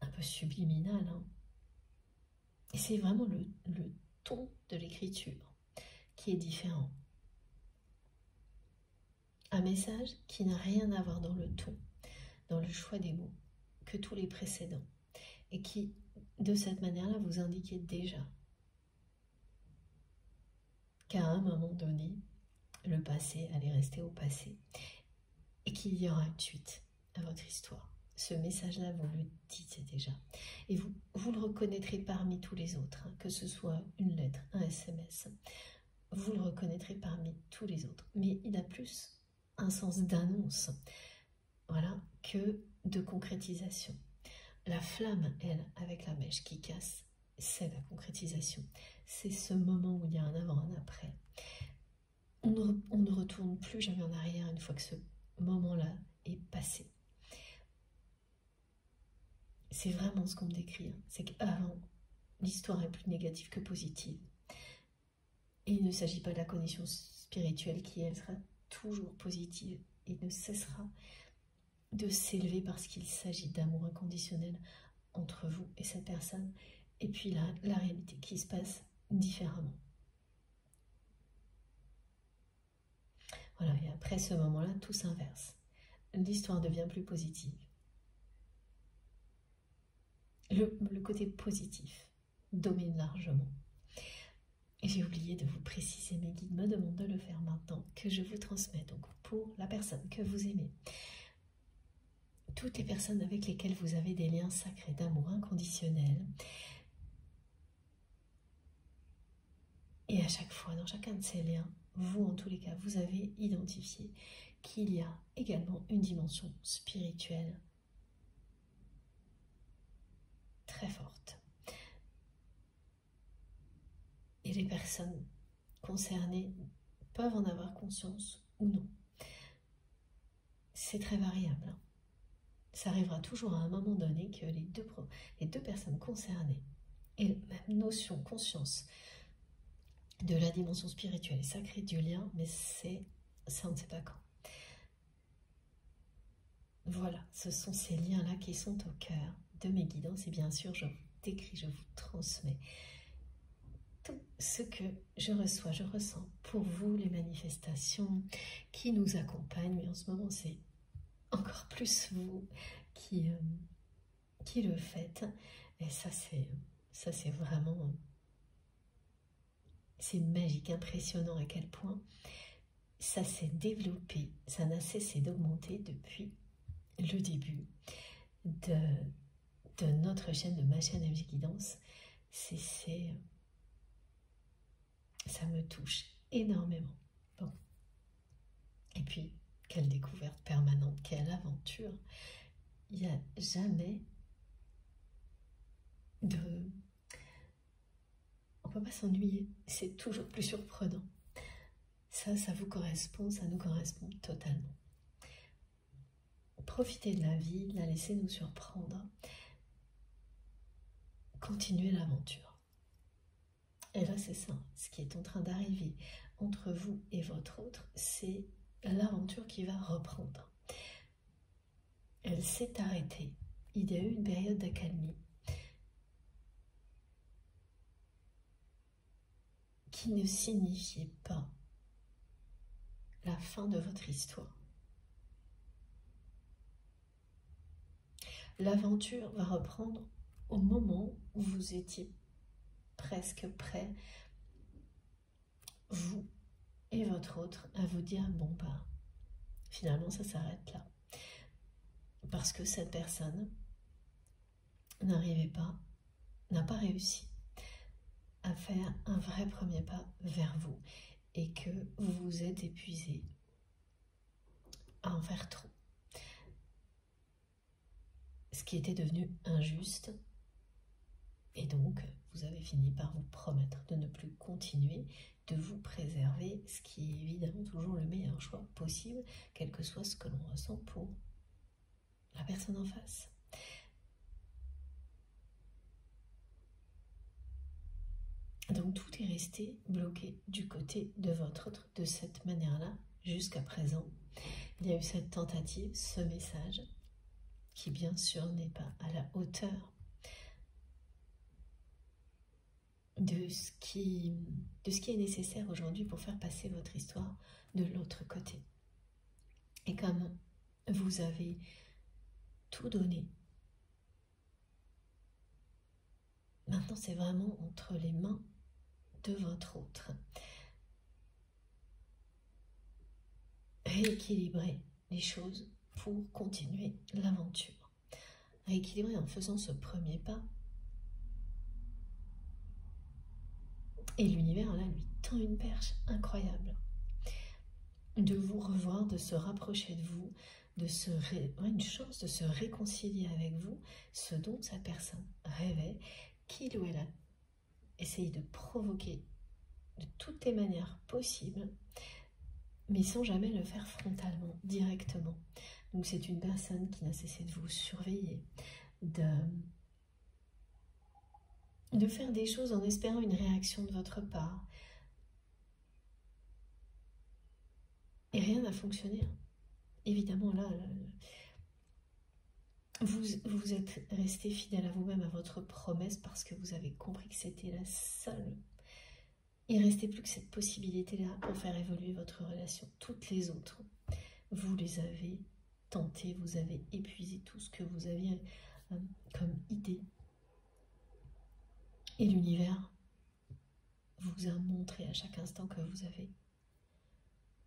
un peu subliminal, et c'est vraiment le ton de l'écriture qui est différent. Un message qui n'a rien à voir dans le ton, dans le choix des mots, que tous les précédents, et qui, de cette manière-là, vous indiquait déjà qu'à un moment donné, le passé allait rester au passé, et qu'il y aura une suite à votre histoire. Ce message-là, vous le dites déjà. Et vous le reconnaîtrez parmi tous les autres, que ce soit une lettre, un SMS. Vous le reconnaîtrez parmi tous les autres. Mais il a plus un sens d'annonce, voilà, que de concrétisation. La flamme, elle, avec la mèche qui casse, c'est la concrétisation. C'est ce moment où il y a un avant, un après. On ne retourne plus jamais en arrière une fois que ce moment-là est passé. C'est vraiment ce qu'on me décrit. C'est qu'avant, l'histoire est plus négative que positive. Et il ne s'agit pas de la condition spirituelle qui, elle, sera toujours positive et ne cessera de s'élever parce qu'il s'agit d'amour inconditionnel entre vous et cette personne. et puis la réalité qui se passe différemment. Voilà, et après ce moment-là, tout s'inverse. L'histoire devient plus positive. Le côté positif domine largement. Et j'ai oublié de vous préciser, mes guides me demandent de le faire maintenant, que je vous transmets donc pour la personne que vous aimez. Toutes les personnes avec lesquelles vous avez des liens sacrés d'amour inconditionnel. Et à chaque fois, dans chacun de ces liens, vous, en tous les cas, vous avez identifié qu'il y a également une dimension spirituelle très forte. Et les personnes concernées peuvent en avoir conscience ou non. C'est très variable. Ça arrivera toujours à un moment donné que les deux personnes concernées aient la même notion, conscience de la dimension spirituelle et sacrée du lien, mais ça on ne sait pas quand. Voilà, ce sont ces liens-là qui sont au cœur de mes guidances et bien sûr je vous décris, je vous transmets tout ce que je reçois, je ressens pour vous, les manifestations qui nous accompagnent, mais en ce moment c'est encore plus vous qui le faites, et ça c'est vraiment, c'est magique, impressionnant à quel point ça s'est développé, ça n'a cessé d'augmenter depuis le début de notre chaîne, de ma chaîne MG Guidance. Ça me touche énormément. Bon. Et puis, quelle découverte permanente, quelle aventure. Il n'y a jamais de... On ne peut pas s'ennuyer, c'est toujours plus surprenant. Ça vous correspond, ça nous correspond totalement. Profitez de la vie, la laissez nous surprendre. Continuez l'aventure. Et là, c'est ça, ce qui est en train d'arriver entre vous et votre autre, c'est l'aventure qui va reprendre. Elle s'est arrêtée. Il y a eu une période d'accalmie qui ne signifiait pas la fin de votre histoire. L'aventure va reprendre au moment où vous étiez presque prêt, vous et votre autre, à vous dire bon bah finalement ça s'arrête là, parce que cette personne n'a pas réussi à faire un vrai premier pas vers vous et que vous vous êtes épuisé à en faire trop, ce qui était devenu injuste. Et donc, vous avez fini par vous promettre de ne plus continuer, de vous préserver, ce qui est évidemment toujours le meilleur choix possible, quel que soit ce que l'on ressent pour la personne en face. Donc, tout est resté bloqué du côté de votre autre de cette manière-là, jusqu'à présent. Il y a eu cette tentative, ce message, qui bien sûr n'est pas à la hauteur de ce qui est nécessaire aujourd'hui pour faire passer votre histoire de l'autre côté. Et comme vous avez tout donné, maintenant c'est vraiment entre les mains de votre autre. Rééquilibrer les choses pour continuer l'aventure. Rééquilibrer en faisant ce premier pas. Et l'univers, là, lui tend une perche incroyable. De vous revoir, de se rapprocher de vous, une chance de se réconcilier avec vous, ce dont cette personne rêvait, qu'il ou elle a essayé de provoquer de toutes les manières possibles, mais sans jamais le faire frontalement, directement. Donc c'est une personne qui n'a cessé de vous surveiller, de faire des choses en espérant une réaction de votre part. Et rien n'a fonctionné. Évidemment, là, Vous êtes resté fidèle à vous-même, à votre promesse, parce que vous avez compris que c'était la seule. Il ne restait plus que cette possibilité-là pour faire évoluer votre relation. Toutes les autres, vous les avez tentées, vous avez épuisé tout ce que vous aviez comme idée. Et l'univers vous a montré à chaque instant que vous avez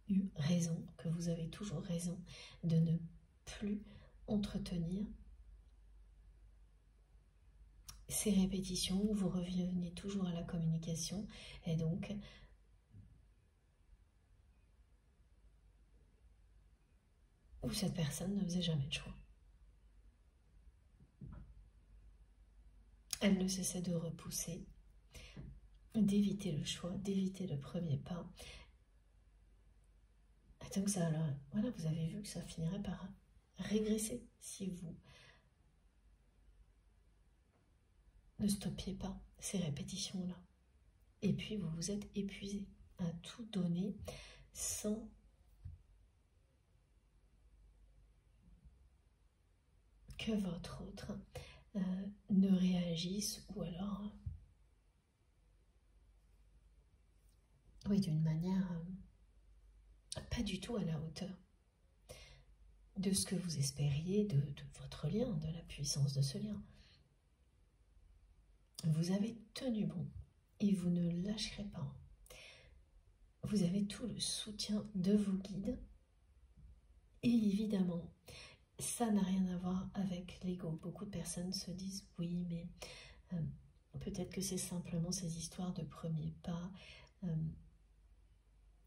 eu raison, que vous avez toujours raison de ne plus entretenir ces répétitions où vous revenez toujours à la communication et donc où cette personne ne faisait jamais de choix. Elle ne cessait de repousser, d'éviter le choix, d'éviter le premier pas. Et donc ça, alors, voilà, vous avez vu que ça finirait par régresser si vous ne stoppiez pas ces répétitions-là. Et puis vous vous êtes épuisé à tout donner sans que votre autre ne réagisse ou alors oui, d'une manière pas du tout à la hauteur de ce que vous espériez de votre lien, de la puissance de ce lien. Vous avez tenu bon et vous ne lâcherez pas. Vous avez tout le soutien de vos guides et évidemment, ça n'a rien à voir avec l'ego. Beaucoup de personnes se disent oui, mais peut-être que c'est simplement ces histoires de premier pas.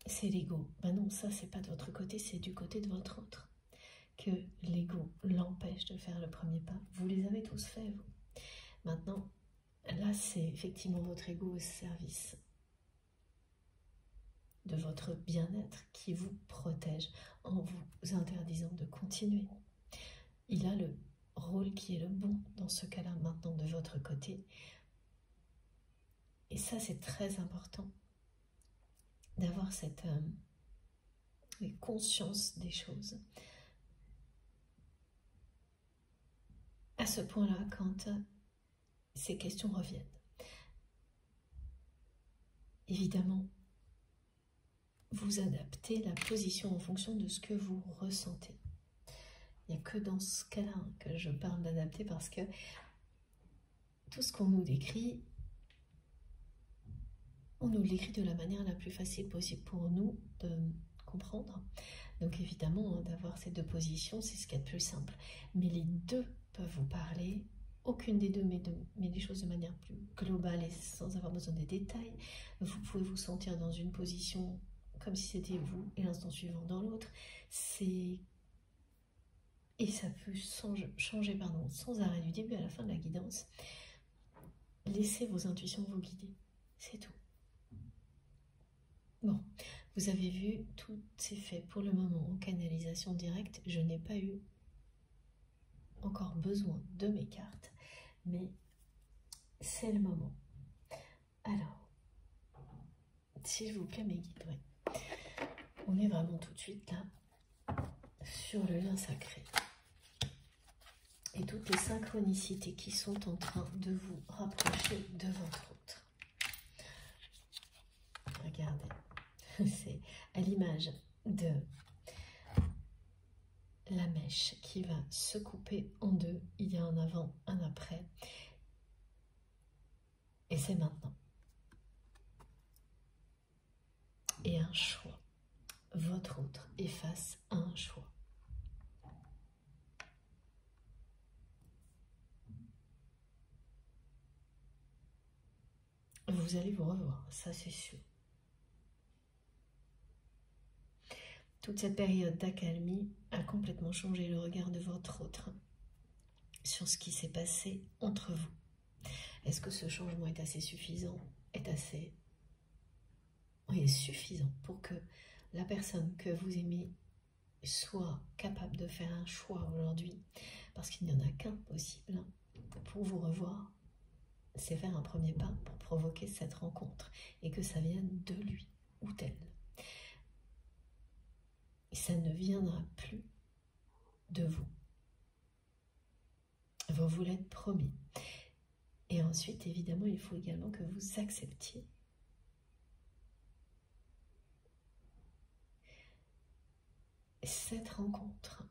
C'est l'ego. Ben non, ça c'est pas de votre côté, c'est du côté de votre autre que l'ego l'empêche de faire le premier pas. Vous les avez tous faits, vous. Maintenant, là c'est effectivement votre ego au service de votre bien-être qui vous protège en vous interdisant de continuer. Il a le rôle qui est le bon dans ce cas-là maintenant de votre côté. Et ça c'est très important d'avoir cette conscience des choses. À ce point-là, quand ces questions reviennent. Évidemment, vous adaptez la position en fonction de ce que vous ressentez. Il n'y a que dans ce cas-là que je parle d'adapter parce que tout ce qu'on nous décrit, on nous l'écrit de la manière la plus facile possible pour nous de comprendre. Donc évidemment, d'avoir ces deux positions, c'est ce qu'il y a de plus simple. Mais les deux peuvent vous parler, aucune des deux, mais les choses de manière plus globale et sans avoir besoin des détails. Vous pouvez vous sentir dans une position comme si c'était vous et l'instant suivant dans l'autre. Et ça peut changer sans arrêt du début à la fin de la guidance. Laissez vos intuitions vous guider, c'est tout. Bon, vous avez vu, tout s'est fait pour le moment en canalisation directe. Je n'ai pas eu encore besoin de mes cartes, mais c'est le moment. Alors, s'il vous plaît, mes guides, oui. On est vraiment tout de suite là, sur le lien sacré. Et toutes les synchronicités qui sont en train de vous rapprocher de votre autre. Regardez. C'est à l'image de la mèche qui va se couper en deux. Il y a un avant, un après. Et c'est maintenant. Et un choix. Votre autre est face à un choix. Vous allez vous revoir, ça c'est sûr. Toute cette période d'accalmie a complètement changé le regard de votre autre sur ce qui s'est passé entre vous. Est-ce que ce changement est assez suffisant? est suffisant pour que la personne que vous aimez soit capable de faire un choix aujourd'hui, parce qu'il n'y en a qu'un possible pour vous revoir, c'est faire un premier pas pour provoquer cette rencontre et que ça vienne de lui ou d'elle. Et ça ne viendra plus de vous. vous l'êtes promis. Et ensuite, évidemment, il faut également que vous acceptiez cette rencontre.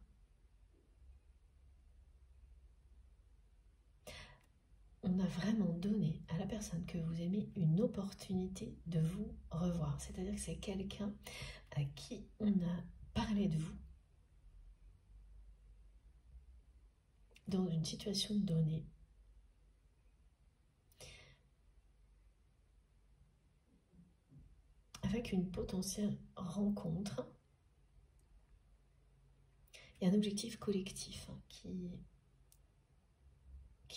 On a vraiment donné à la personne que vous aimez une opportunité de vous revoir. C'est-à-dire que c'est quelqu'un à qui on a parlé de vous dans une situation donnée. Avec une potentielle rencontre. Il y a un objectif collectif qui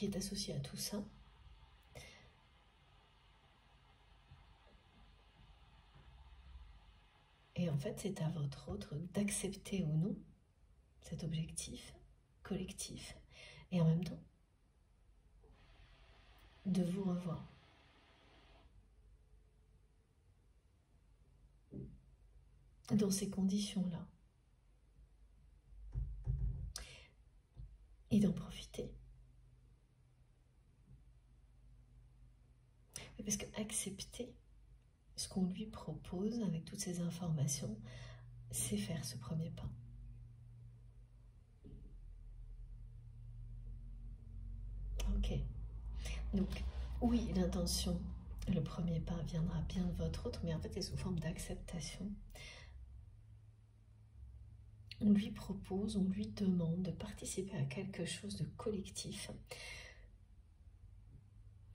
est associé à tout ça. Et en fait, c'est à votre autre d'accepter ou non cet objectif collectif et en même temps de vous revoir. Dans ces conditions-là. Et d'en profiter. Parce que accepter ce qu'on lui propose avec toutes ces informations, c'est faire ce premier pas. Ok. Donc, oui, l'intention, le premier pas viendra bien de votre autre, mais en fait, c'est sous forme d'acceptation. On lui propose, on lui demande de participer à quelque chose de collectif.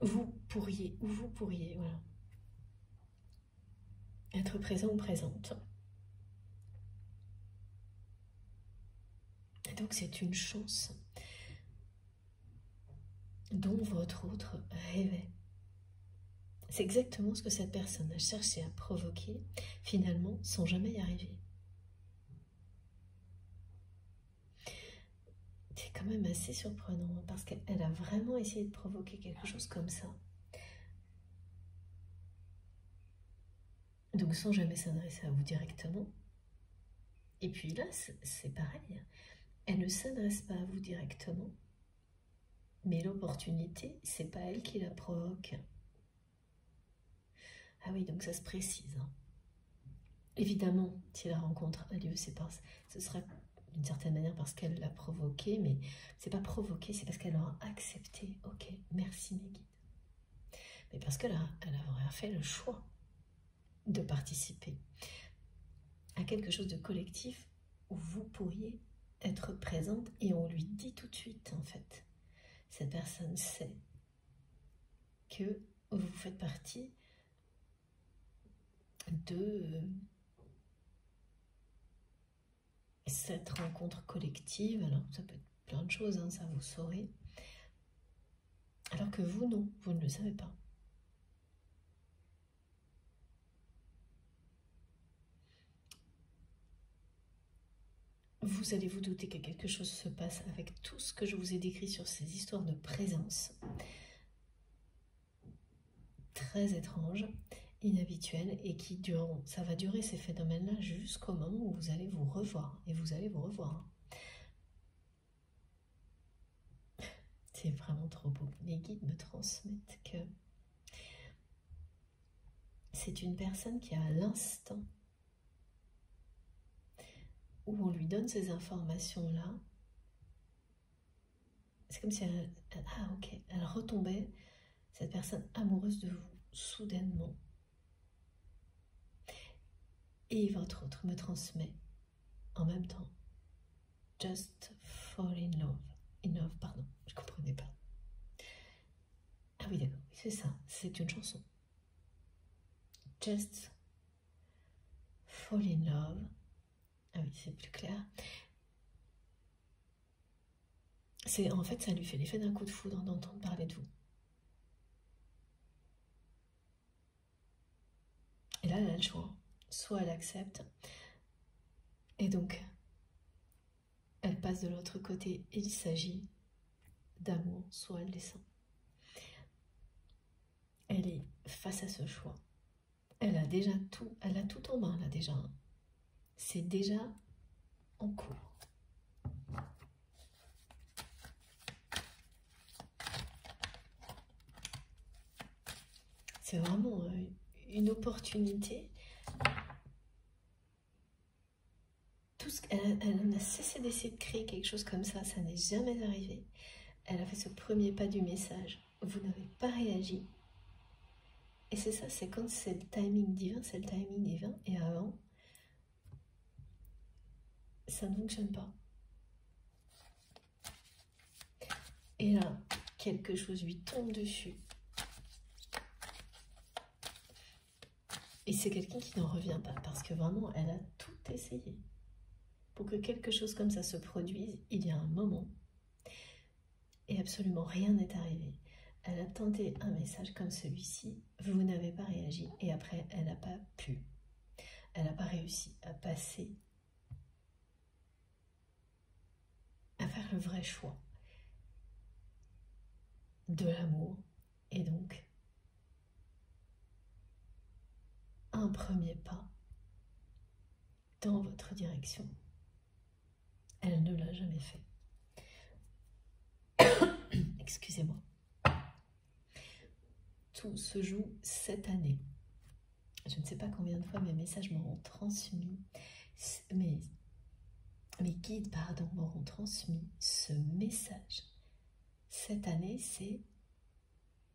Vous pourriez, voilà, être présent ou présente. Et donc c'est une chance dont votre autre rêvait. C'est exactement ce que cette personne a cherché à provoquer, finalement, sans jamais y arriver. C'est quand même assez surprenant, parce qu'elle a vraiment essayé de provoquer quelque chose comme ça. Donc sans jamais s'adresser à vous directement. Et puis là, c'est pareil. Elle ne s'adresse pas à vous directement. Mais l'opportunité, c'est pas elle qui la provoque. Ah oui, donc ça se précise. Évidemment, si la rencontre a lieu, ce sera d'une certaine manière parce qu'elle l'a provoqué, mais c'est pas provoqué, c'est parce qu'elle aura accepté. Ok, merci mes guides. Mais parce qu'elle aura fait le choix de participer à quelque chose de collectif où vous pourriez être présente et on lui dit tout de suite en fait. Cette personne sait que vous faites partie de cette rencontre collective. Alors ça peut être plein de choses, hein, ça vous saurez. Alors que vous, non, vous ne le savez pas. Vous allez vous douter que quelque chose se passe avec tout ce que je vous ai décrit sur ces histoires de présence. Très étranges, inhabituelles, et qui dureront. Ça va durer ces phénomènes-là jusqu'au moment où vous allez vous revoir. Et vous allez vous revoir. C'est vraiment trop beau. Les guides me transmettent que c'est une personne qui, à l'instant où on lui donne ces informations-là, c'est comme si elle retombait, cette personne amoureuse de vous, soudainement. Et votre autre me transmet en même temps. Just fall in love. Pardon, je ne comprenais pas. Ah oui, d'accord, c'est ça, c'est une chanson. Just fall in love. Ah oui, c'est plus clair. En fait, ça lui fait l'effet d'un coup de foudre d'entendre parler de vous. Et là, elle a le choix. Soit elle accepte, et donc, elle passe de l'autre côté, et il s'agit d'amour, soit elle descend. Elle est face à ce choix. Elle a déjà tout, elle a tout en main, là, déjà. C'est déjà en cours. c'est vraiment une opportunité. Elle n'a cessé d'essayer de créer quelque chose comme ça n'est jamais arrivé. Elle a fait ce premier pas du message. Vous n'avez pas réagi. Et c'est ça, c'est quand c'est le timing divin, c'est le timing divin. Et avant, ça ne fonctionne pas. Et là, quelque chose lui tombe dessus. Et c'est quelqu'un qui n'en revient pas, parce que vraiment, elle a tout essayé. Pour que quelque chose comme ça se produise, il y a un moment, et absolument rien n'est arrivé. Elle a tenté un message comme celui-ci, vous n'avez pas réagi, et après, elle n'a pas pu. Elle n'a pas réussi à passer, à faire le vrai choix de l'amour, et donc, un premier pas dans votre direction. Elle ne l'a jamais fait. Excusez-moi. Tout se joue cette année. Je ne sais pas combien de fois mes messages m'auront transmis, mes guides, pardon, m'auront transmis ce message. Cette année, c'est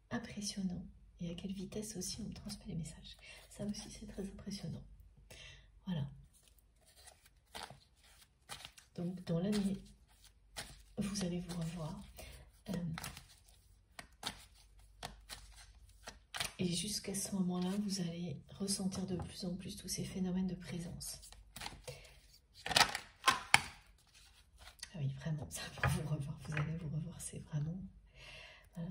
impressionnant. Et à quelle vitesse aussi on me transmet les messages. Ça aussi, c'est très impressionnant. Voilà. Donc, dans l'année, vous allez vous revoir. Et jusqu'à ce moment-là, vous allez ressentir de plus en plus tous ces phénomènes de présence. Ah oui, vraiment, ça va vous revoir. Vous allez vous revoir, c'est vraiment...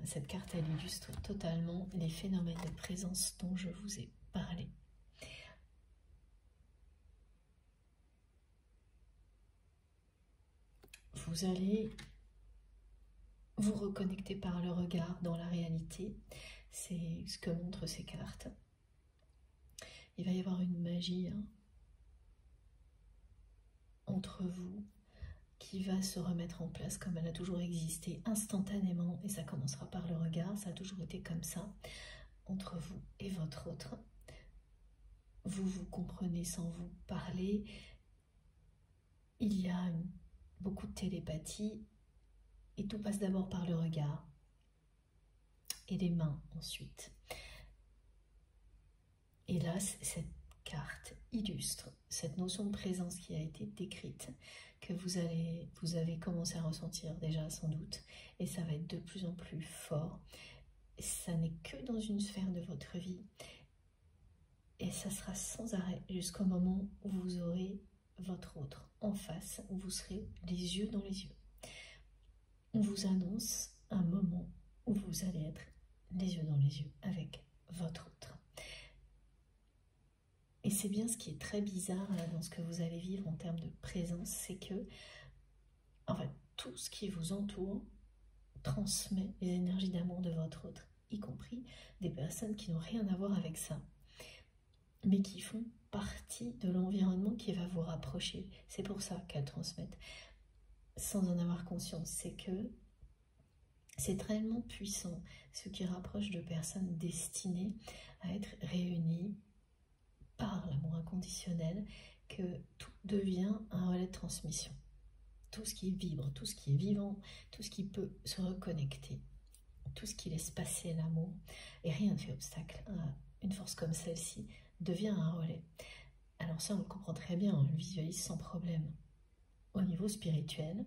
cette carte, elle illustre totalement les phénomènes de présence dont je vous ai parlé. Vous allez vous reconnecter par le regard dans la réalité. C'est ce que montrent ces cartes. Il va y avoir une magie entre vous qui va se remettre en place comme elle a toujours existé instantanément, et ça commencera par le regard. Ça a toujours été comme ça entre vous et votre autre. Vous vous comprenez sans vous parler. Il y a beaucoup de télépathie et tout passe d'abord par le regard et les mains ensuite. Et là, cette carte illustre cette notion de présence qui a été décrite, que vous avez commencé à ressentir déjà sans doute, et ça va être de plus en plus fort. Ça n'est que dans une sphère de votre vie, et ça sera sans arrêt jusqu'au moment où vous aurez votre autre en face, où vous serez les yeux dans les yeux. On vous annonce un moment où vous allez être les yeux dans les yeux avec votre autre. Et c'est bien ce qui est très bizarre là, dans ce que vous allez vivre en termes de présence, c'est que en fait, tout ce qui vous entoure transmet les énergies d'amour de votre autre, y compris des personnes qui n'ont rien à voir avec ça, mais qui font partie de l'environnement qui va vous rapprocher. C'est pour ça qu'elles transmettent, sans en avoir conscience. C'est que c'est tellement puissant, ce qui rapproche de personnes destinées à être réunies par l'amour inconditionnel, que tout devient un relais de transmission. Tout ce qui vibre, tout ce qui est vivant, tout ce qui peut se reconnecter, tout ce qui laisse passer l'amour, et rien ne fait obstacle à une force comme celle-ci, devient un relais. Alors ça, on le comprend très bien, on le visualise sans problème. Au niveau spirituel,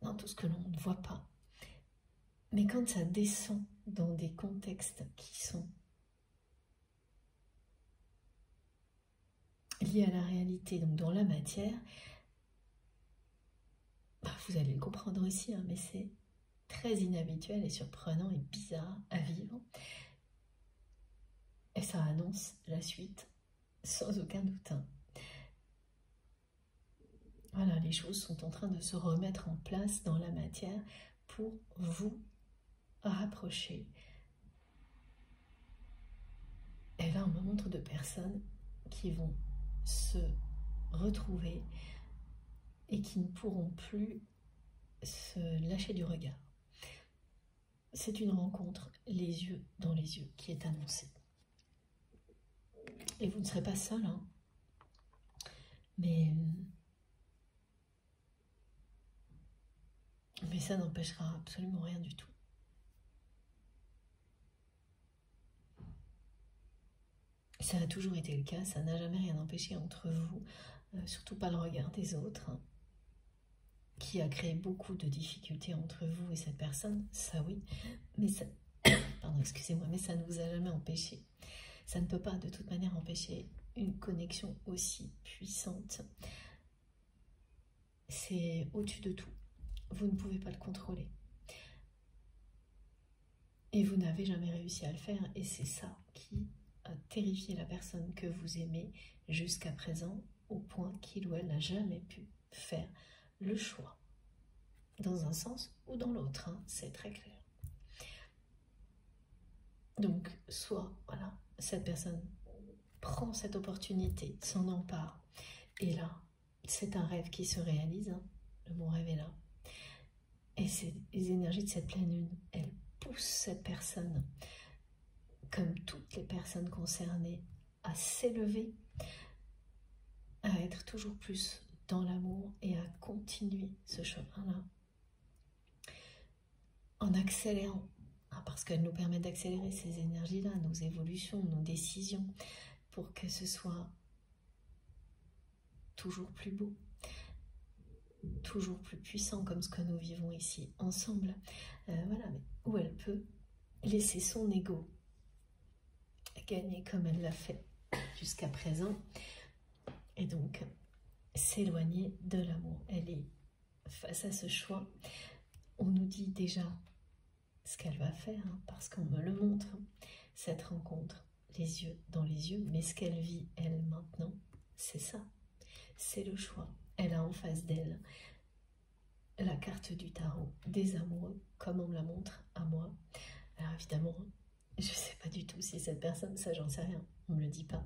dans tout ce que l'on ne voit pas. Mais quand ça descend dans des contextes qui sont liés à la réalité, donc dans la matière, vous allez le comprendre aussi, mais c'est très inhabituel et surprenant et bizarre à vivre. Et ça annonce la suite, sans aucun doute. Voilà, les choses sont en train de se remettre en place dans la matière pour vous rapprocher. Et là, on me montre de personnes qui vont se retrouver et qui ne pourront plus se lâcher du regard. c'est une rencontre les yeux dans les yeux qui est annoncée. Et vous ne serez pas seul, hein. Mais ça n'empêchera absolument rien du tout. Ça a toujours été le cas, ça n'a jamais rien empêché entre vous, surtout pas le regard des autres, hein, qui a créé beaucoup de difficultés entre vous et cette personne, ça oui, mais ça, pardon, excusez-moi, mais ça ne vous a jamais empêché. Ça ne peut pas de toute manière empêcher une connexion aussi puissante. C'est au-dessus de tout. Vous ne pouvez pas le contrôler. Et vous n'avez jamais réussi à le faire, et c'est ça qui a terrifié la personne que vous aimez jusqu'à présent, au point qu'il ou elle n'a jamais pu faire le choix, dans un sens ou dans l'autre, hein, c'est très clair. Donc, soit, voilà, cette personne prend cette opportunité, s'en empare, et là, c'est un rêve qui se réalise, hein, le mot rêve est là, et les énergies de cette pleine lune, elles poussent cette personne, comme toutes les personnes concernées, à s'élever, à être toujours plus dans l'amour et à continuer ce chemin-là en accélérant, hein, parce qu'elles nous permettent d'accélérer ces énergies-là, nos évolutions, nos décisions, pour que ce soit toujours plus beau, toujours plus puissant, comme ce que nous vivons ici ensemble. Voilà, mais où elle peut laisser son ego gagner comme elle l'a fait jusqu'à présent, et donc s'éloigner de l'amour. Elle est face à ce choix. On nous dit déjà ce qu'elle va faire, hein, parce qu'on me le montre, cette rencontre, les yeux dans les yeux, mais ce qu'elle vit, elle, maintenant, c'est ça, c'est le choix. Elle a en face d'elle la carte du tarot des amoureux, comme on me la montre à moi. Alors évidemment, je ne sais pas du tout si cette personne, ça j'en sais rien, on ne me le dit pas.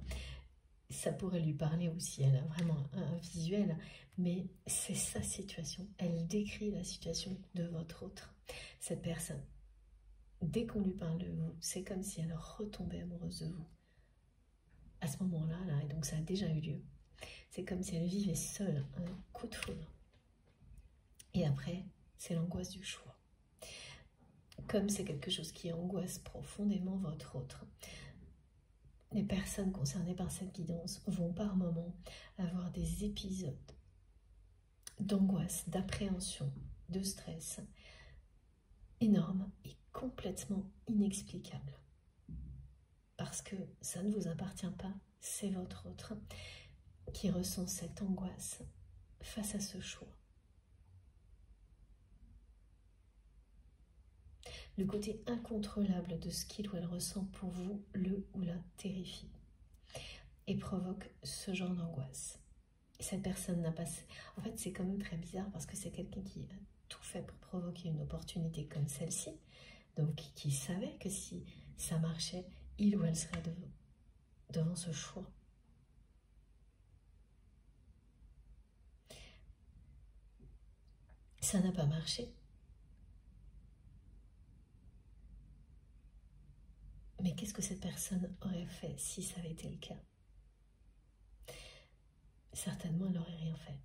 Ça pourrait lui parler aussi, elle a vraiment un visuel, mais c'est sa situation. Elle décrit la situation de votre autre, cette personne. Dès qu'on lui parle de vous, c'est comme si elle retombait amoureuse de vous. À ce moment-là, là, et donc ça a déjà eu lieu, c'est comme si elle vivait seule un coup de foudre. Et après, c'est l'angoisse du choix. Comme c'est quelque chose qui angoisse profondément votre autre, les personnes concernées par cette guidance vont par moments avoir des épisodes d'angoisse, d'appréhension, de stress énormes et complètement inexplicables. Parce que ça ne vous appartient pas, c'est votre autre qui ressent cette angoisse face à ce choix. Le côté incontrôlable de ce qu'il ou elle ressent pour vous le ou la terrifie et provoque ce genre d'angoisse. Cette personne n'a pas... En fait, c'est quand même très bizarre parce que c'est quelqu'un qui a tout fait pour provoquer une opportunité comme celle-ci, donc qui savait que si ça marchait, il ou elle serait devant ce choix. Ça n'a pas marché. Mais qu'est-ce que cette personne aurait fait si ça avait été le cas? Certainement, elle n'aurait rien fait,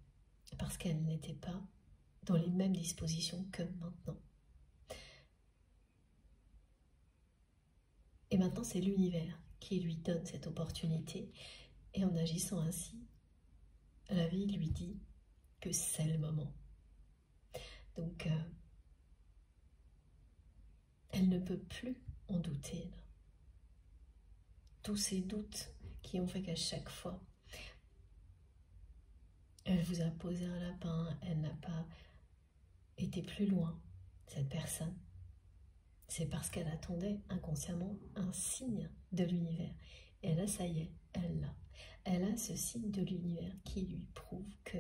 parce qu'elle n'était pas dans les mêmes dispositions que maintenant. Et maintenant, c'est l'univers qui lui donne cette opportunité, et en agissant ainsi, la vie lui dit que c'est le moment. Donc, elle ne peut plus en douter. Là. Tous ces doutes qui ont fait qu'à chaque fois, elle vous a posé un lapin, elle n'a pas été plus loin, cette personne. C'est parce qu'elle attendait inconsciemment un signe de l'univers. Et là, ça y est, elle l'a. Elle a ce signe de l'univers qui lui prouve que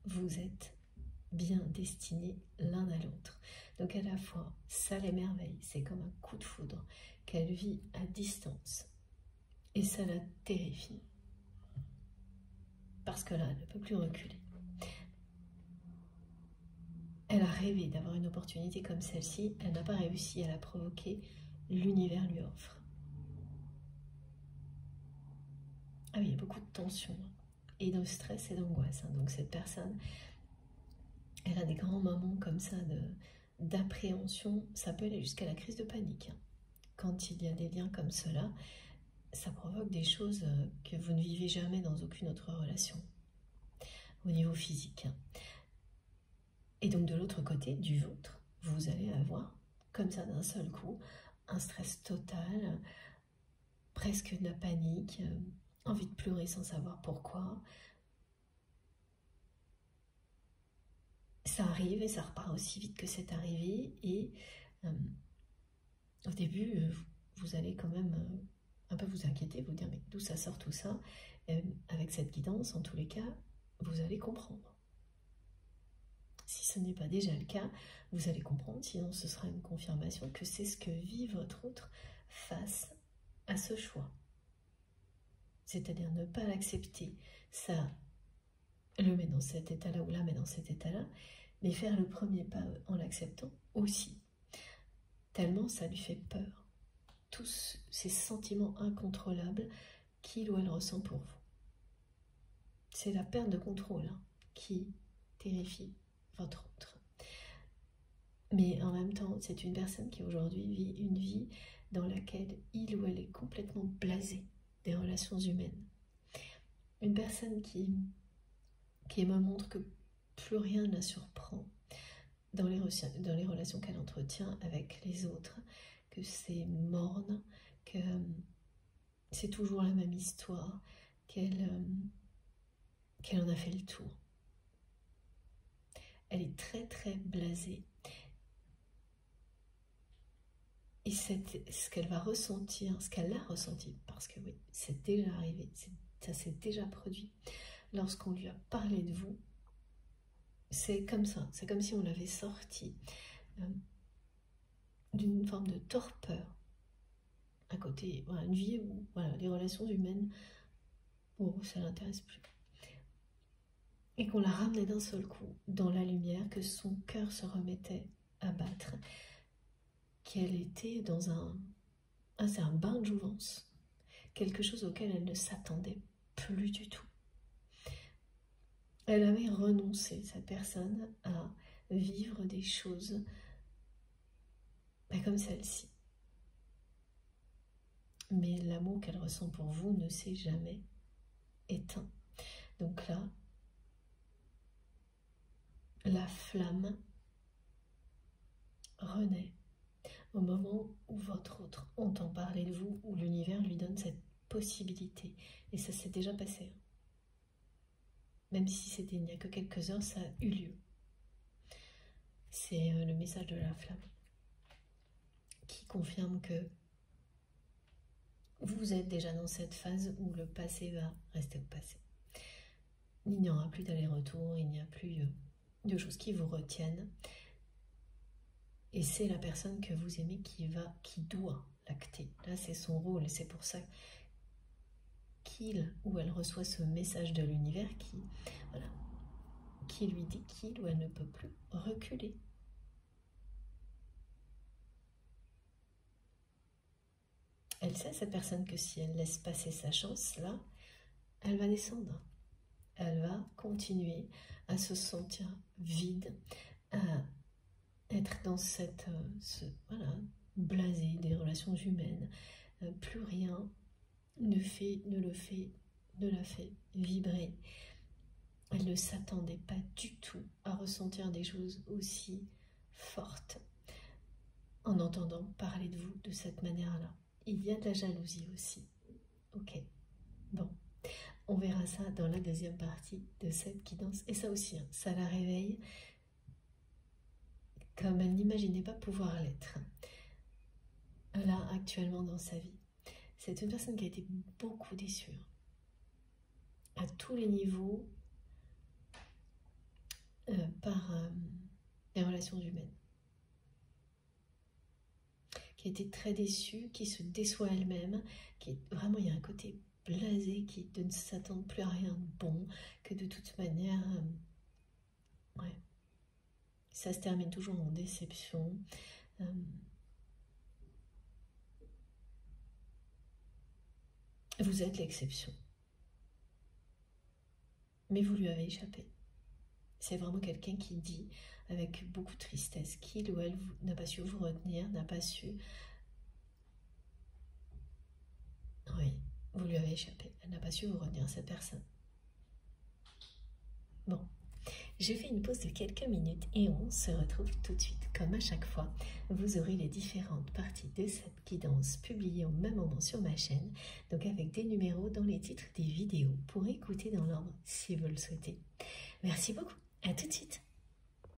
vous êtes bien destinés l'un à l'autre. Donc à la fois, ça l'émerveille, c'est comme un coup de foudre qu'elle vit à distance. Et ça la terrifie. Parce que là, elle ne peut plus reculer. Elle a rêvé d'avoir une opportunité comme celle-ci, elle n'a pas réussi à la provoquer, l'univers lui offre. Ah oui, il y a beaucoup de tension et de stress et d'angoisse. Donc cette personne, elle a des grands moments comme ça d'appréhension. Ça peut aller jusqu'à la crise de panique. Quand il y a des liens comme cela, ça provoque des choses que vous ne vivez jamais dans aucune autre relation, au niveau physique. Et donc de l'autre côté, du vôtre, vous allez avoir, comme ça d'un seul coup, un stress total, presque de la panique, envie de pleurer sans savoir pourquoi. Ça arrive et ça repart aussi vite que c'est arrivé. Et au début, vous allez quand même un peu vous inquiéter, vous dire mais d'où ça sort tout ça. Avec cette guidance, en tous les cas, vous allez comprendre. Si ce n'est pas déjà le cas, vous allez comprendre, sinon ce sera une confirmation que c'est ce que vit votre autre face à ce choix. C'est-à-dire ne pas l'accepter, ça le met dans cet état-là ou la met dans cet état-là, mais faire le premier pas en l'acceptant aussi. Tellement ça lui fait peur. Tous ces sentiments incontrôlables qu'il ou elle ressent pour vous. C'est la perte de contrôle qui terrifie votre autre. Mais en même temps, c'est une personne qui aujourd'hui vit une vie dans laquelle il ou elle est complètement blasé des relations humaines. Une personne qui me montre que plus rien ne la surprend dans les relations qu'elle entretient avec les autres, que c'est morne, que c'est toujours la même histoire, qu'elle en a fait le tour. Elle est très très blasée. Et ce qu'elle va ressentir, ce qu'elle a ressenti, parce que oui, c'est déjà arrivé, ça s'est déjà produit, lorsqu'on lui a parlé de vous, c'est comme ça, c'est comme si on l'avait sorti d'une forme de torpeur, à côté, voilà, une vie où voilà, les relations humaines, ça ne l'intéresse plus. Et qu'on la ramenait d'un seul coup dans la lumière, que son cœur se remettait à battre, qu'elle était dans c'est un bain de jouvence, quelque chose auquel elle ne s'attendait plus du tout. Elle avait renoncé, cette personne, à vivre des choses comme celle-ci. Mais l'amour qu'elle ressent pour vous ne s'est jamais éteint. Donc là, la flamme renaît au moment où votre autre entend parler de vous, où l'univers lui donne cette possibilité. Et ça s'est déjà passé. Même si c'était il n'y a que quelques heures, ça a eu lieu. C'est le message de la flamme qui confirme que vous êtes déjà dans cette phase où le passé va rester au passé. Il n'y aura plus d'aller-retour, il n'y a plus de choses qui vous retiennent. Et c'est la personne que vous aimez qui doit l'acter. Là, c'est son rôle et c'est pour ça qu'il ou elle reçoit ce message de l'univers qui lui dit qu'il ou elle ne peut plus reculer. Elle sait, cette personne, que si elle laisse passer sa chance, là, elle va descendre. Elle va continuer à se sentir vide, à être dans blasé des relations humaines. Plus rien ne la fait vibrer. Elle ne s'attendait pas du tout à ressentir des choses aussi fortes en entendant parler de vous de cette manière-là. Il y a de la jalousie aussi. Ok, bon. On verra ça dans la deuxième partie de cette guidance. Et ça aussi, ça la réveille comme elle n'imaginait pas pouvoir l'être. Là, actuellement dans sa vie. C'est une personne qui a été beaucoup déçue. À tous les niveaux, par les relations humaines. Qui a été très déçue, qui se déçoit elle-même, vraiment, il y a un côté blasé qui ne s'attend plus à rien de bon, que de toute manière, Ça se termine toujours en déception. Vous êtes l'exception. Mais vous lui avez échappé. C'est vraiment quelqu'un qui dit avec beaucoup de tristesse qu'il ou elle n'a pas su vous retenir, n'a pas su... Oui, vous lui avez échappé. Elle n'a pas su vous retenir, cette personne. Bon, j'ai fait une pause de quelques minutes et on se retrouve tout de suite. Comme à chaque fois, vous aurez les différentes parties de cette guidance publiées au même moment sur ma chaîne, donc avec des numéros dans les titres des vidéos pour écouter dans l'ordre si vous le souhaitez. Merci beaucoup, à tout de suite.